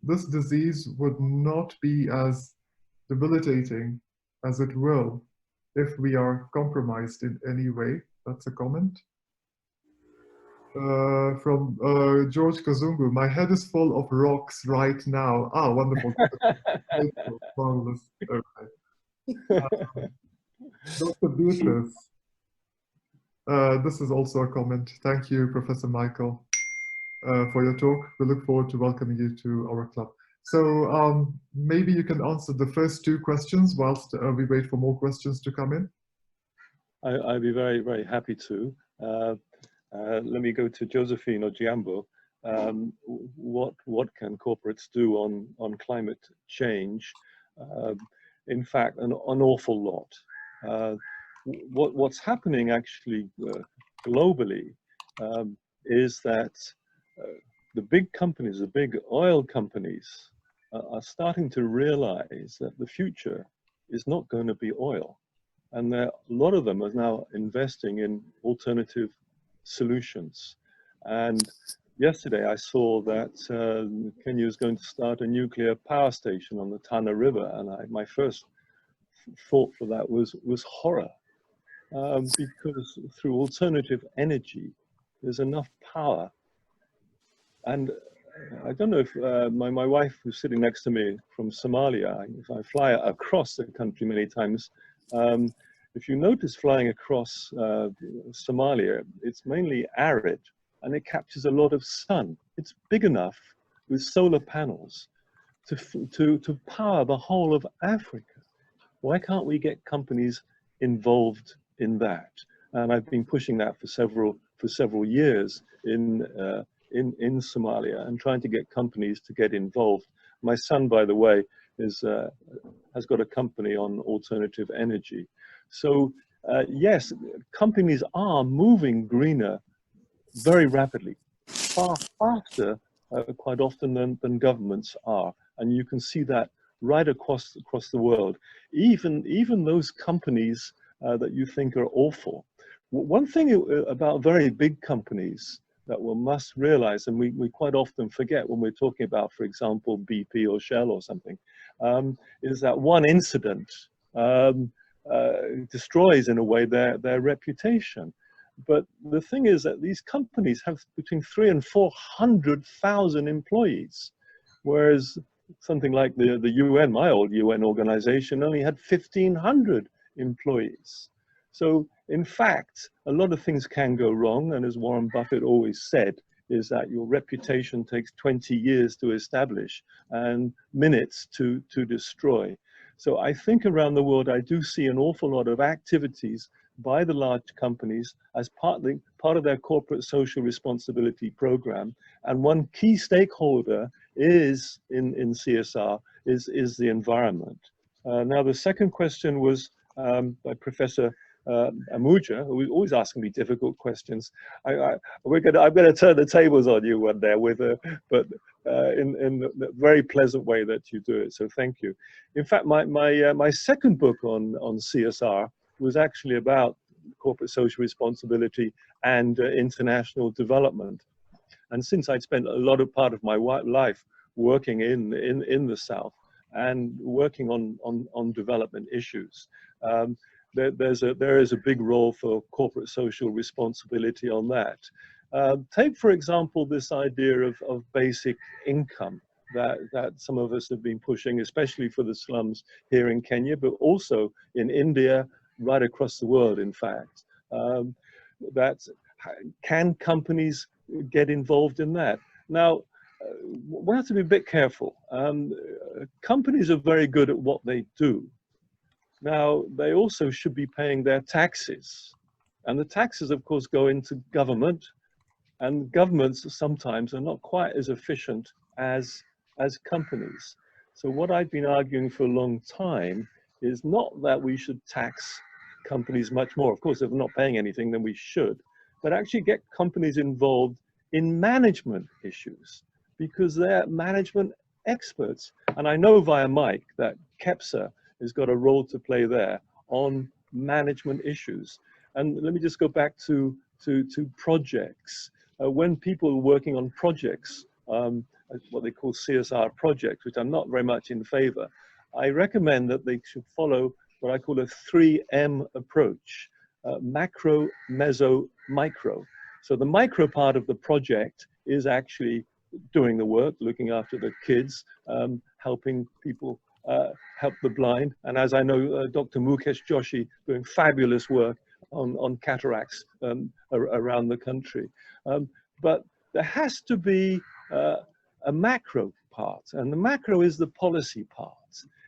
This disease would not be as debilitating as it will if we are compromised in any way. That's a comment. From George Kazungu, my head is full of rocks right now. Ah, wonderful. Marvelous. Okay. Dr. Beatrice, this is also a comment. Thank you, Professor Michael, for your talk. We look forward to welcoming you to our club. So maybe you can answer the first 2 questions whilst we wait for more questions to come in. I'd be very, very happy to. Let me go to Josephine Ojiambo. What can corporates do on climate change? In fact, an awful lot. What's happening actually globally is that the big companies, the big oil companies, are starting to realize that the future is not going to be oil. And a lot of them are now investing in alternative solutions. And yesterday I saw that Kenya is going to start a nuclear power station on the Tana River, and my first thought for that was horror, because through alternative energy there's enough power. And I don't know if my wife, who's sitting next to me from Somalia, if I fly across the country many times, if you notice flying across Somalia, it's mainly arid and it captures a lot of sun. It's big enough with solar panels to power the whole of Africa. Why can't we get companies involved in that? And I've been pushing that for several years in Somalia and trying to get companies to get involved. My son, by the way, has got a company on alternative energy. So yes, companies are moving greener very rapidly, far faster quite often than governments are. And you can see that right across the world. Even those companies that you think are awful. One thing about very big companies that we must realize, and we quite often forget when we're talking about, for example, BP or Shell or something, is that one incident destroys in a way their reputation. But the thing is that these companies have between 300,000 and 400,000 employees, whereas something like the UN, my old UN organization, only had 1,500 employees. So in fact, a lot of things can go wrong. And as Warren Buffett always said, is that your reputation takes 20 years to establish and minutes to destroy. So I think around the world, I do see an awful lot of activities by the large companies as part of their corporate social responsibility program. And one key stakeholder is in CSR is the environment. Now, the second question was by Professor Amuja, who is always asking me difficult questions. I'm going to turn the tables on you one day but in the very pleasant way that you do it. So thank you. In fact, my second book on CSR was actually about corporate social responsibility and international development. And since I'd spent a part of my life working in the South and working on development issues, there is a big role for corporate social responsibility on that. Take, for example, this idea of basic income that some of us have been pushing, especially for the slums here in Kenya, but also in India, right across the world, in fact. Can companies get involved in that? Now, we have to be a bit careful. Companies are very good at what they do. Now, they also should be paying their taxes. And the taxes, of course, go into government. And governments sometimes are not quite as efficient as companies. So what I've been arguing for a long time is not that we should tax companies much more. Of course, if we're not paying anything, then we should. But actually get companies involved in management issues, because they're management experts. And I know via Mike that KEPSA has got a role to play there on management issues. And let me just go back to projects. When people are working on projects, what they call CSR projects, which I'm not very much in favor, I recommend that they should follow what I call a 3M approach: macro, meso, micro. So the micro part of the project is actually doing the work, looking after the kids, helping people, help the blind. And as I know, Dr. Mukesh Joshi doing fabulous work on cataracts around the country. But there has to be a macro part, and the macro is the policy part.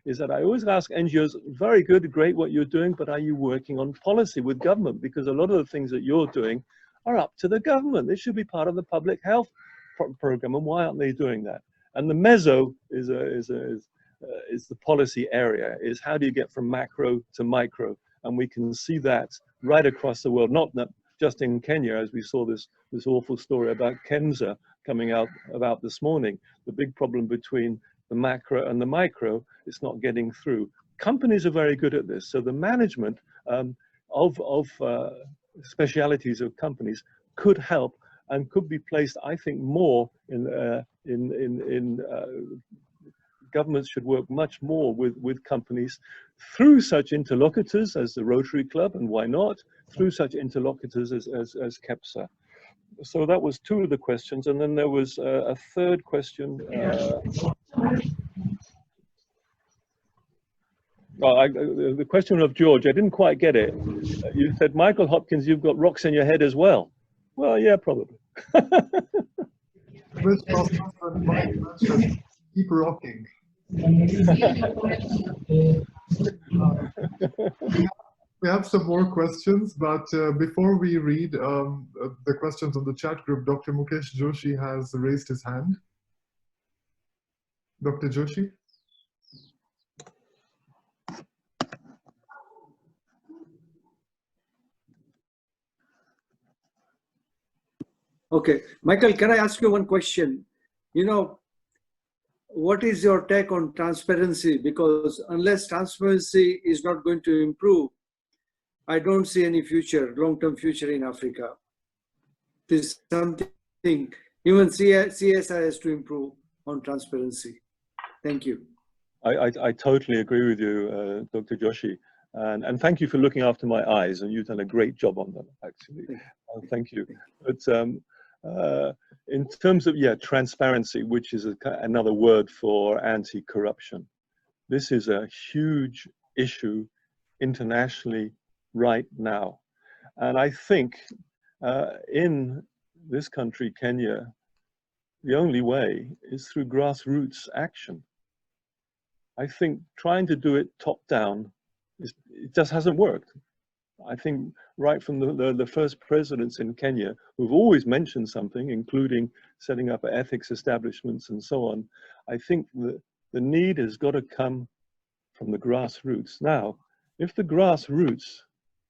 Is that I always ask NGOs, very good, great what you're doing, but are you working on policy with government? Because a lot of the things that you're doing are up to the government. They should be part of the public health program, and why aren't they doing that? And the meso is the policy area, is how do you get from macro to micro? And we can see that right across the world, not just in Kenya, as we saw this awful story about Kemsa coming out about this morning. The big problem between the macro and the micro, it's not getting through. Companies are very good at this. So the management of specialities of companies could help and could be placed, I think, more in governments should work much more with companies through such interlocutors as the Rotary Club, and why not, through such interlocutors as KEPSA. So that was two of the questions, and then there was a third question. The question of George, I didn't quite get it. You said, Michael Hopkins, you've got rocks in your head as well. Well, yeah, probably. Keep rocking. We have some more questions, but before we read the questions on the chat group, Dr. Mukesh Joshi has raised his hand. Dr. Joshi? Okay, Michael, can I ask you one question? You know, what is your take on transparency? Because unless transparency is not going to improve, I don't see any future, long-term future in Africa. This is something, even CSR has to improve on transparency. Thank you. I totally agree with you, Dr. Joshi. And thank you for looking after my eyes, and you've done a great job on them, actually. Thank you. But in terms of, transparency, which is another word for anti-corruption, this is a huge issue internationally right now. And I think in this country, Kenya, the only way is through grassroots action. I think trying to do it top down, it just hasn't worked. I think right from the first presidents in Kenya, who've always mentioned something, including setting up ethics establishments and so on, I think the need has got to come from the grassroots. Now, if the grassroots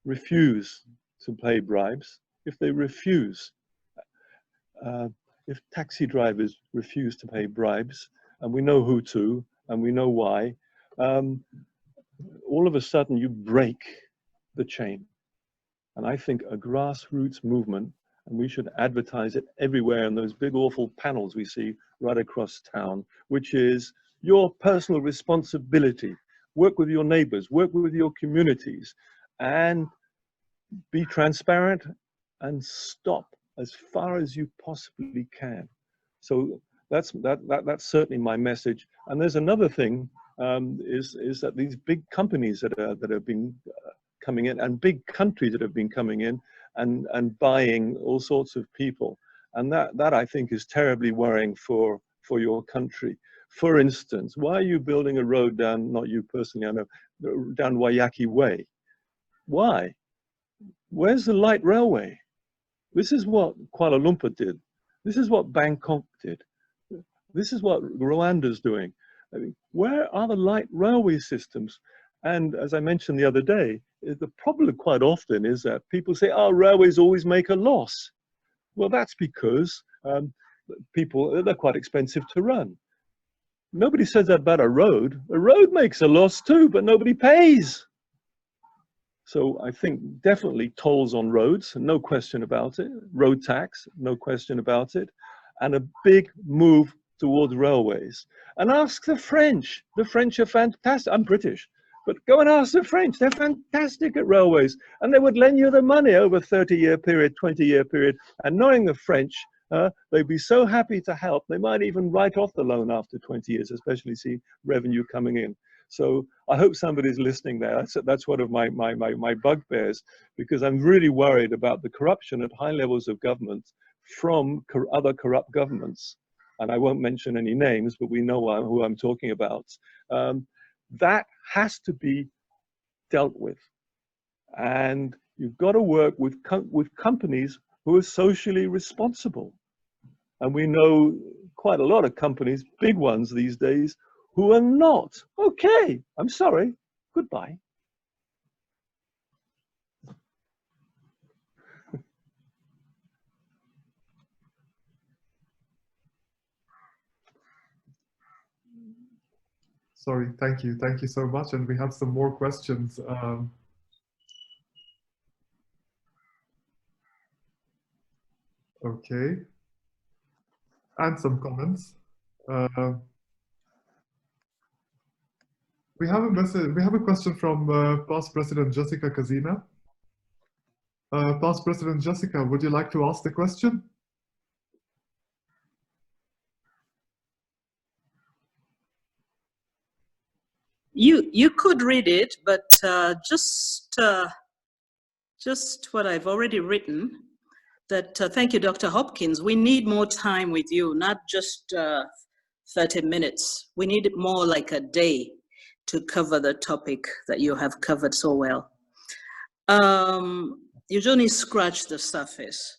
refuse to pay bribes, if they refuse, if taxi drivers refuse to pay bribes, and we know who to, and we know why, all of a sudden you break the chain. And I think a grassroots movement, and we should advertise it everywhere in those big awful panels we see right across town, which is your personal responsibility. Work with your neighbors, work with your communities, and be transparent and stop as far as you possibly can. So that's certainly my message. And there's another thing, is that these big companies that have been coming in, and big countries that have been coming in and buying all sorts of people, and that I think is terribly worrying for your country. For instance, why are you building a road down, not you personally, I know, down Wayaki Way? Why? Where's the light railway? This is what Kuala Lumpur did. This is what Bangkok did. This is what Rwanda's doing. I mean, where are the light railway systems? And as I mentioned the other day, the problem quite often is that people say, oh, railways always make a loss. Well, that's because they're quite expensive to run. Nobody says that about a road. A road makes a loss too, but nobody pays. So I think definitely tolls on roads, no question about it. Road tax, no question about it. And a big move towards railways. And ask the French. The French are fantastic. I'm British, but go and ask the French. They're fantastic at railways. And they would lend you the money over a 30-year period, 20-year period. And knowing the French, they'd be so happy to help. They might even write off the loan after 20 years, especially see revenue coming in. So I hope somebody's listening there. That's one of my bugbears, because I'm really worried about the corruption at high levels of government from other corrupt governments. And I won't mention any names, but we know who I'm talking about. That has to be dealt with. And you've got to work with companies who are socially responsible. And we know quite a lot of companies, big ones these days, who are not. Okay, I'm sorry, goodbye. Sorry, thank you so much. And we have some more questions. Okay, and some comments. We have a message. We have a question from Past President Jessica Kazina. Past President Jessica, would you like to ask the question? You could read it, but just what I've already written. That thank you, Dr. Hopkins. We need more time with you, not just 30 minutes. We need more like a day to cover the topic that you have covered so well. You only scratched the surface.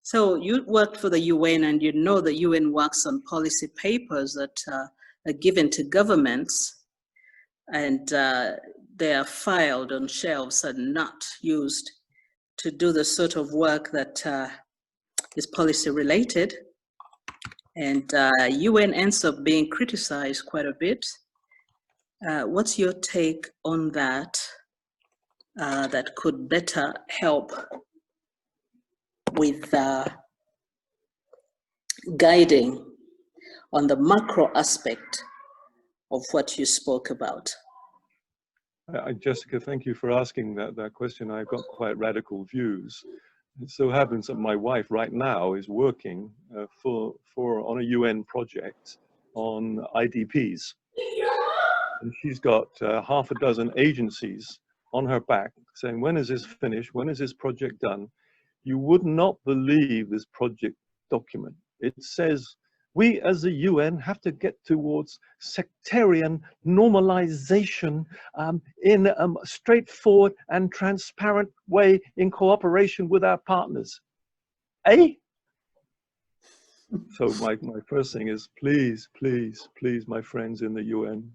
So you worked for the UN, and you know the UN works on policy papers that are given to governments, and they are filed on shelves and not used to do the sort of work that is policy related, and UN ends up being criticized quite a bit. What's your take on that? That could better help with guiding on the macro aspect of what you spoke about. Jessica, thank you for asking that question. I've got quite radical views. It so happens that my wife right now is working on a UN project on IDPs. And she's got half a dozen agencies on her back saying, when is this finished? When is this project done? You would not believe this project document. It says, we as the UN have to get towards sectarian normalization in a straightforward and transparent way in cooperation with our partners. Eh? So my first thing is, please, please, please, my friends in the UN,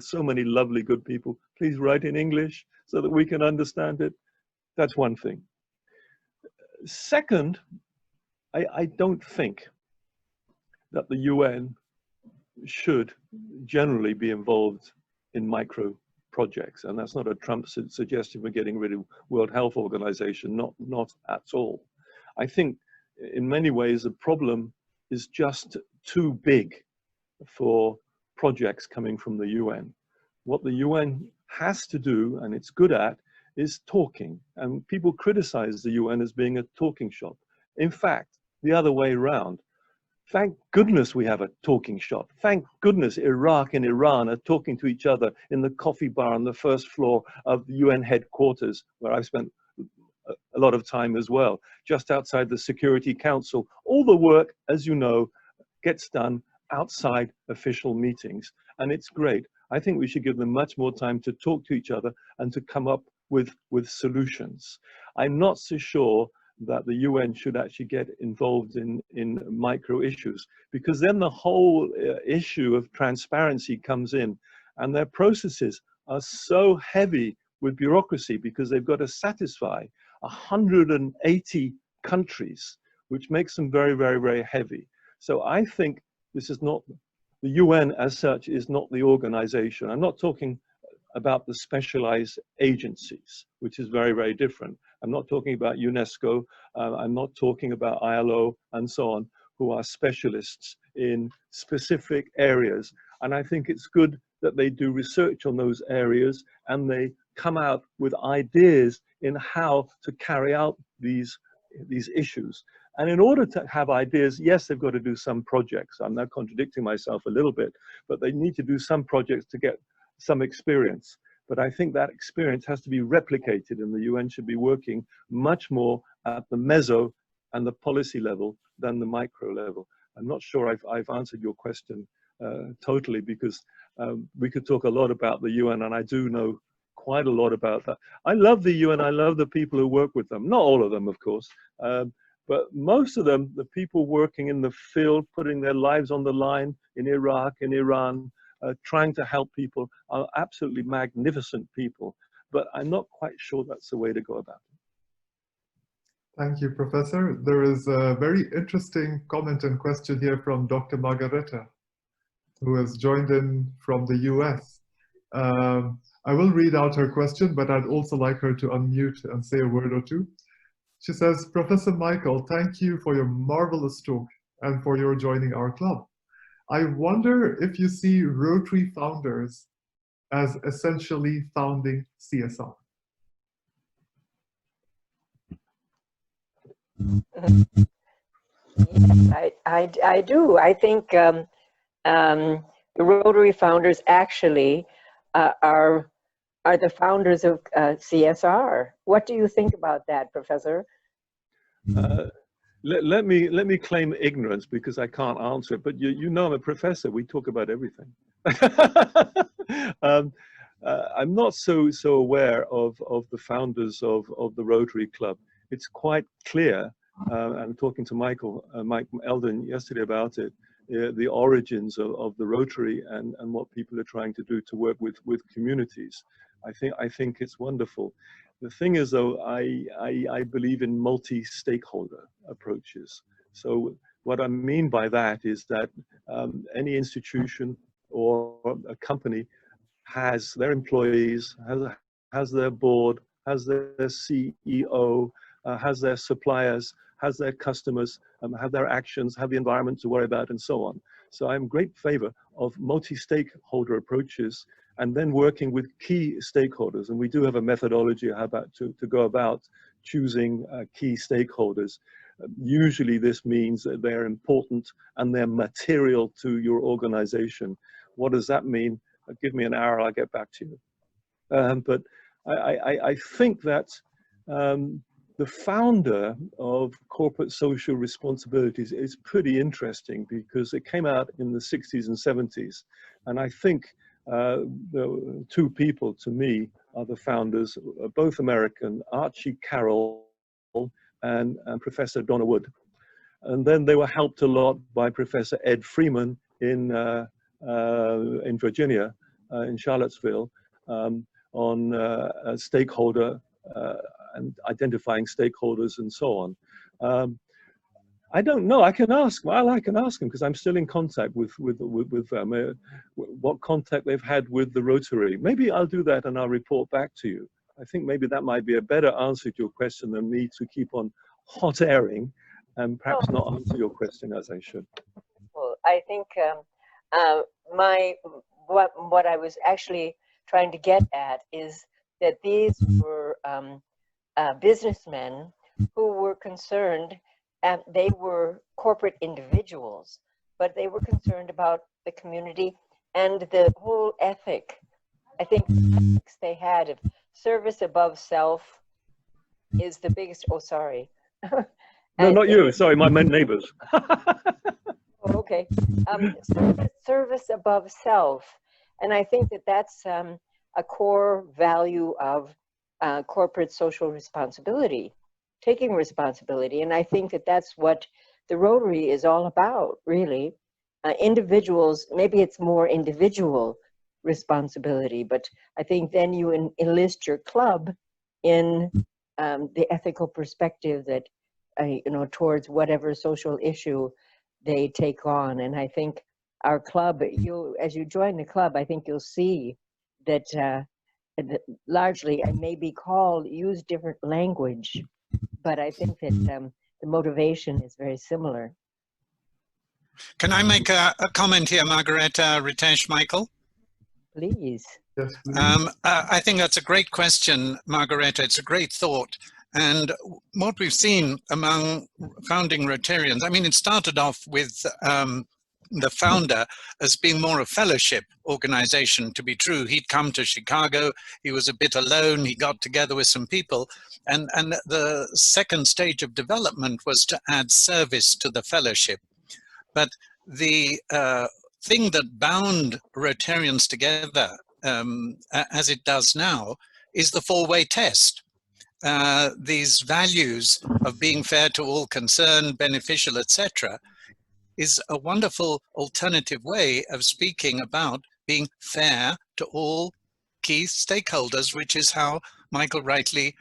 so many lovely, good people, please write in English so that we can understand it. That's one thing. Second, I don't think that the UN should generally be involved in micro projects. And that's not a Trump suggestion for getting rid of World Health Organization, not at all. I think in many ways the problem is just too big for projects coming from the UN. What the UN has to do, and it's good at, is talking. And people criticize the UN as being a talking shop. In fact, the other way around. Thank goodness we have a talking shop. Thank goodness Iraq and Iran are talking to each other in the coffee bar on the first floor of the UN headquarters, where I've spent a lot of time as well, just outside the Security Council. All the work, as you know, gets done outside official meetings, and it's great. I think we should give them much more time to talk to each other and to come up with solutions. I'm not so sure that the UN should actually get involved in micro issues, because then the whole issue of transparency comes in, and their processes are so heavy with bureaucracy because they've got to satisfy 180 countries, which makes them very, very, very heavy. So I think this is not, the UN as such is not the organization. I'm not talking about the specialized agencies, which is very, very different. I'm not talking about UNESCO, I'm not talking about ILO and so on, who are specialists in specific areas. And I think it's good that they do research on those areas and they come out with ideas in how to carry out these issues. And in order to have ideas, yes, they've got to do some projects. I'm now contradicting myself a little bit, but they need to do some projects to get some experience. But I think that experience has to be replicated, and the UN should be working much more at the meso and the policy level than the micro level. I'm not sure I've answered your question totally, because we could talk a lot about the UN, and I do know quite a lot about that. I love the UN, I love the people who work with them. Not all of them, of course, but most of them, the people working in the field, putting their lives on the line in Iraq, in Iran, trying to help people, are absolutely magnificent people. But I'm not quite sure that's the way to go about it. Thank you, Professor. There is a very interesting comment and question here from Dr. Margareta, who has joined in from the US. I will read out her question, but I'd also like her to unmute and say a word or two. She says, Professor Michael, thank you for your marvelous talk and for your joining our club. I wonder if you see Rotary founders as essentially founding CSR. I do. I think the Rotary founders actually are the founders of CSR. What do you think about that, Professor? Let me claim ignorance, because I can't answer it, but you know I'm a professor, we talk about everything. I'm not so aware of the founders of the Rotary Club. It's quite clear, and talking to Mike Eldon yesterday about it, the origins of the Rotary and what people are trying to do to work with communities. I think it's wonderful. The thing is, though, I believe in multi-stakeholder approaches. So what I mean by that is that any institution or a company has their employees, has their board, has their CEO, has their suppliers, has their customers, have their actions, have the environment to worry about, and so on. So I'm in great favor of multi-stakeholder approaches, and then working with key stakeholders. And we do have a methodology how about to go about choosing key stakeholders. Usually this means that they're important and they're material to your organization. What does that mean? Give me an hour, I'll get back to you. But I think that the founder of corporate social responsibilities is pretty interesting because it came out in the 60s and 70s. And I think the two people to me are the founders, both American, Archie Carroll and Professor Donna Wood. And then they were helped a lot by Professor Ed Freeman in Virginia, in Charlottesville, on stakeholder and identifying stakeholders and so on. I don't know. I can ask. Well, I can ask them because I'm still in contact with them. What contact they've had with the Rotary. Maybe I'll do that and I'll report back to you. I think maybe that might be a better answer to your question than me to keep on hot airing and perhaps not answer your question as I should. Well, I think what I was actually trying to get at is that these were businessmen who were concerned, and they were corporate individuals, but they were concerned about the community and the whole ethic. I think the ethics they had of service above self is the biggest. Oh, sorry. No, not you. Sorry, my neighbors. Okay. Service above self. And I think that that's a core value of corporate social responsibility, taking responsibility. And I think that that's what the Rotary is all about, really. Individuals, maybe it's more individual responsibility, but I think then you enlist your club in the ethical perspective that, towards whatever social issue they take on. And I think our club, as you join the club, I think you'll see that largely, I may be use different language, but I think that the motivation is very similar. Can I make a comment here, Margareta, Ritesh, Michael? Please. Yes, please. I think that's a great question, Margareta. It's a great thought. And what we've seen among founding Rotarians, I mean, it started off with the founder as being more a fellowship organization. To be true, he'd come to Chicago, he was a bit alone, he got together with some people, and the second stage of development was to add service to the fellowship. But the thing that bound Rotarians together, as it does now, is the FourWay Test. These values of being fair to all concerned, beneficial, etc., is a wonderful alternative way of speaking about being fair to all key stakeholders, which is how Michael rightly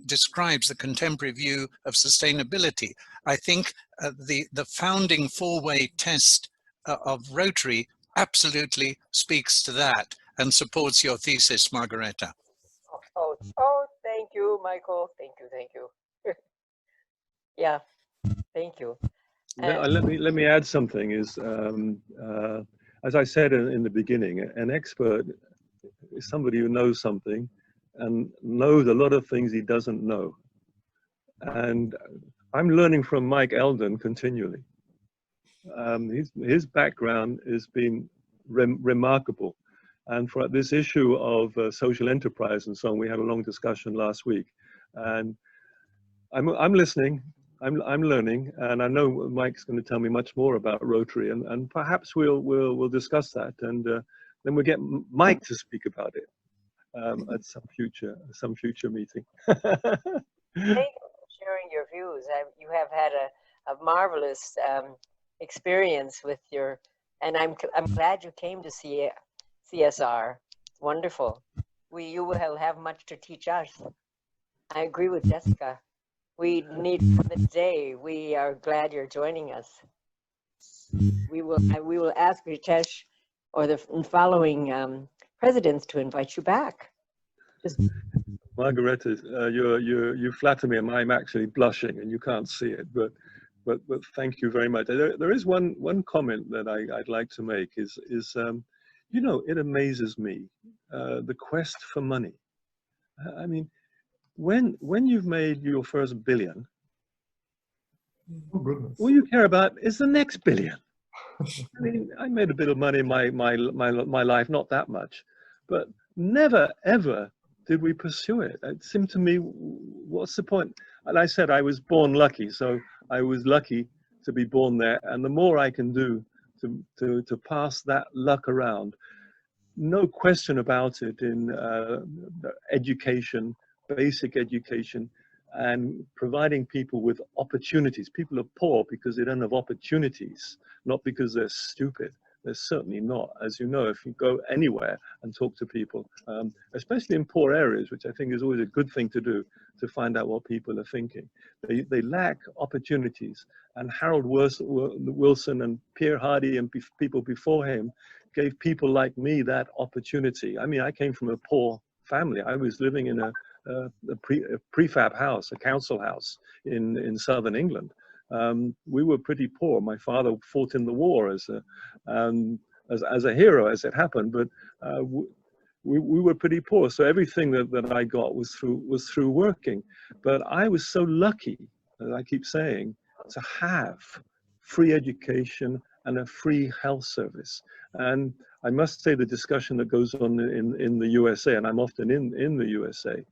describes the contemporary view of sustainability. I think the founding FourWay Test of Rotary absolutely speaks to that and supports your thesis, Margareta. Oh, thank you, Michael. Thank you. Yeah, thank you. Let me add something. Is as I said in the beginning, an expert is somebody who knows something and knows a lot of things he doesn't know. And I'm learning from Mike Eldon continually. His background has been remarkable. And for this issue of social enterprise and so on, we had a long discussion last week. And I'm listening, I'm learning, and I know Mike's going to tell me much more about Rotary, and perhaps we'll discuss that, and then we'll get Mike to speak about it at some future meeting. Thank you for sharing your views. You have had a marvelous experience with and I'm glad you came to see CSR. Wonderful. you will have much to teach us. I agree with Jessica. We need for the day. We are glad you're joining us. We will ask Ritesh or the following presidents to invite you back. Margareta, you flatter me, and I'm actually blushing, and you can't see it, but thank you very much. There is one comment that I'd like to make is you know, it amazes me the quest for money. I mean, when you've made your first billion, oh goodness, all you care about is the next billion. I mean, I made a bit of money in my life, not that much, but never ever did we pursue it. It seemed to me, what's the point? And I said I was born lucky, so I was lucky to be born there. And the more I can do to pass that luck around, no question about it, in education, basic education, and providing people with opportunities. People are poor because they don't have opportunities, not because they're stupid. They're certainly not. As you know, if you go anywhere and talk to people, especially in poor areas, which I think is always a good thing to do, to find out what people are thinking. They lack opportunities. And Harold Wilson and Pierre Hardy and people before him gave people like me that opportunity. I mean, I came from a poor family. I was living in a prefab house, a council house in southern England. We were pretty poor. My father fought in the war as a hero, as it happened, but we were pretty poor. So everything that I got was through working. But I was so lucky, as I keep saying, to have free education and a free health service. And I must say the discussion that goes on in the USA, and I'm often in the USA,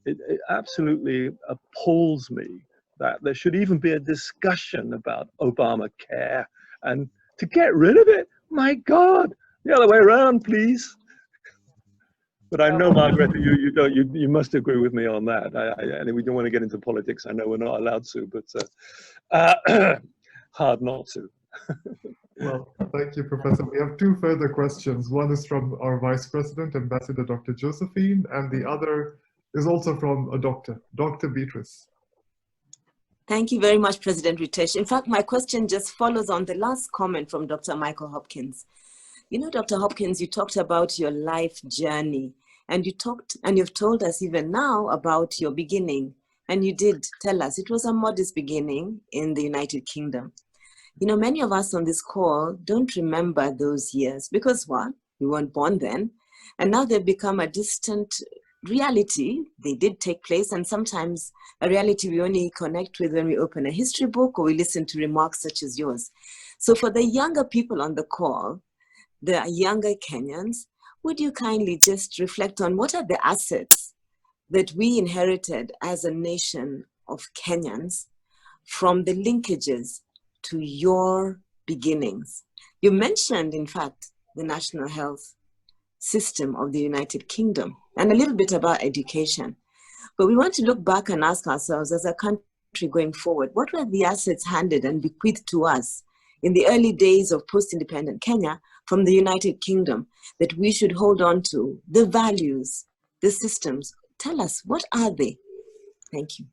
it absolutely appalls me that there should even be a discussion about Obamacare, and to get rid of it, my God, the other way around, please. But I know, Margaret, you must agree with me on that. And we don't want to get into politics. I know we're not allowed to, but hard not to. Well, thank you, Professor. We have two further questions. One is from our Vice President, Ambassador Dr. Josephine, and the other is also from a doctor, Dr. Beatrice. Thank you very much, President Ritesh. In fact, my question just follows on the last comment from Dr. Michael Hopkins. You know, Dr. Hopkins, you talked about your life journey, and you've told us even now about your beginning. And you did tell us it was a modest beginning in the United Kingdom. You know, many of us on this call don't remember those years because, one, we weren't born then, and now they've become a distant reality. They did take place, and sometimes a reality we only connect with when we open a history book or we listen to remarks such as yours. So for the younger people on the call, the younger Kenyans, would you kindly just reflect on what are the assets that we inherited as a nation of Kenyans from the linkages to your beginnings? You mentioned, in fact, the national health system of the United Kingdom and a little bit about education. But we want to look back and ask ourselves as a country going forward, what were the assets handed and bequeathed to us in the early days of post-independent Kenya from the United Kingdom that we should hold on to, the values, the systems? Tell us, what are they? Thank you.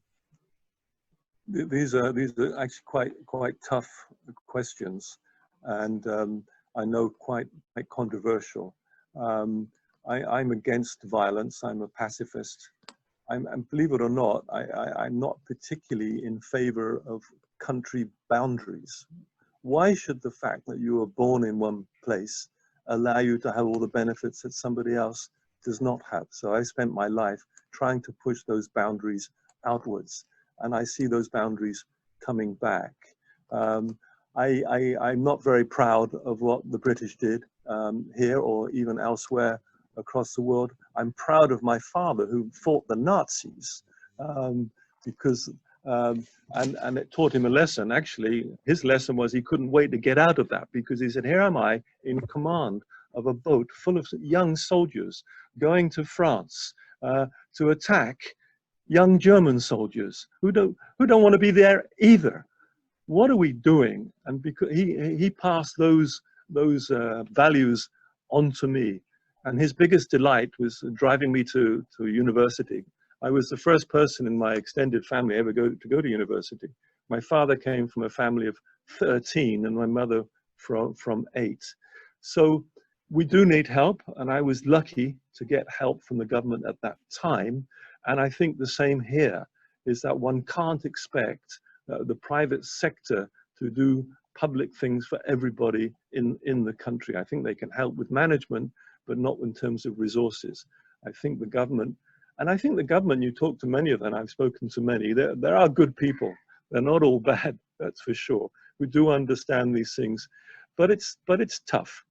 These are actually quite tough questions, and I know quite controversial. I'm against violence. I'm a pacifist. And believe it or not, I'm not particularly in favor of country boundaries. Why should the fact that you were born in one place allow you to have all the benefits that somebody else does not have? So I spent my life trying to push those boundaries outwards, and I see those boundaries coming back. I'm not very proud of what the British did here or even elsewhere across the world. I'm proud of my father who fought the Nazis because and it taught him a lesson. Actually, his lesson was he couldn't wait to get out of that, because he said, here am I in command of a boat full of young soldiers going to France to attack young German soldiers who don't want to be there either. What are we doing? And because he passed those values on to me. And his biggest delight was driving me to university. I was the first person in my extended family ever to go to university. My father came from a family of 13 and my mother from 8. So we do need help, and I was lucky to get help from the government at that time. And I think the same here, is that one can't expect the private sector to do public things for everybody in the country. I think they can help with management, but not in terms of resources. I think the government, you talk to many of them, I've spoken to many, there are good people. They're not all bad, that's for sure. We do understand these things, but it's tough,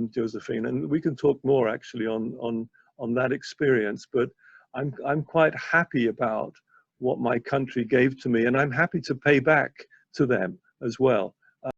Josephine, and we can talk more actually on that experience, but I'm quite happy about what my country gave to me, and I'm happy to pay back to them as well.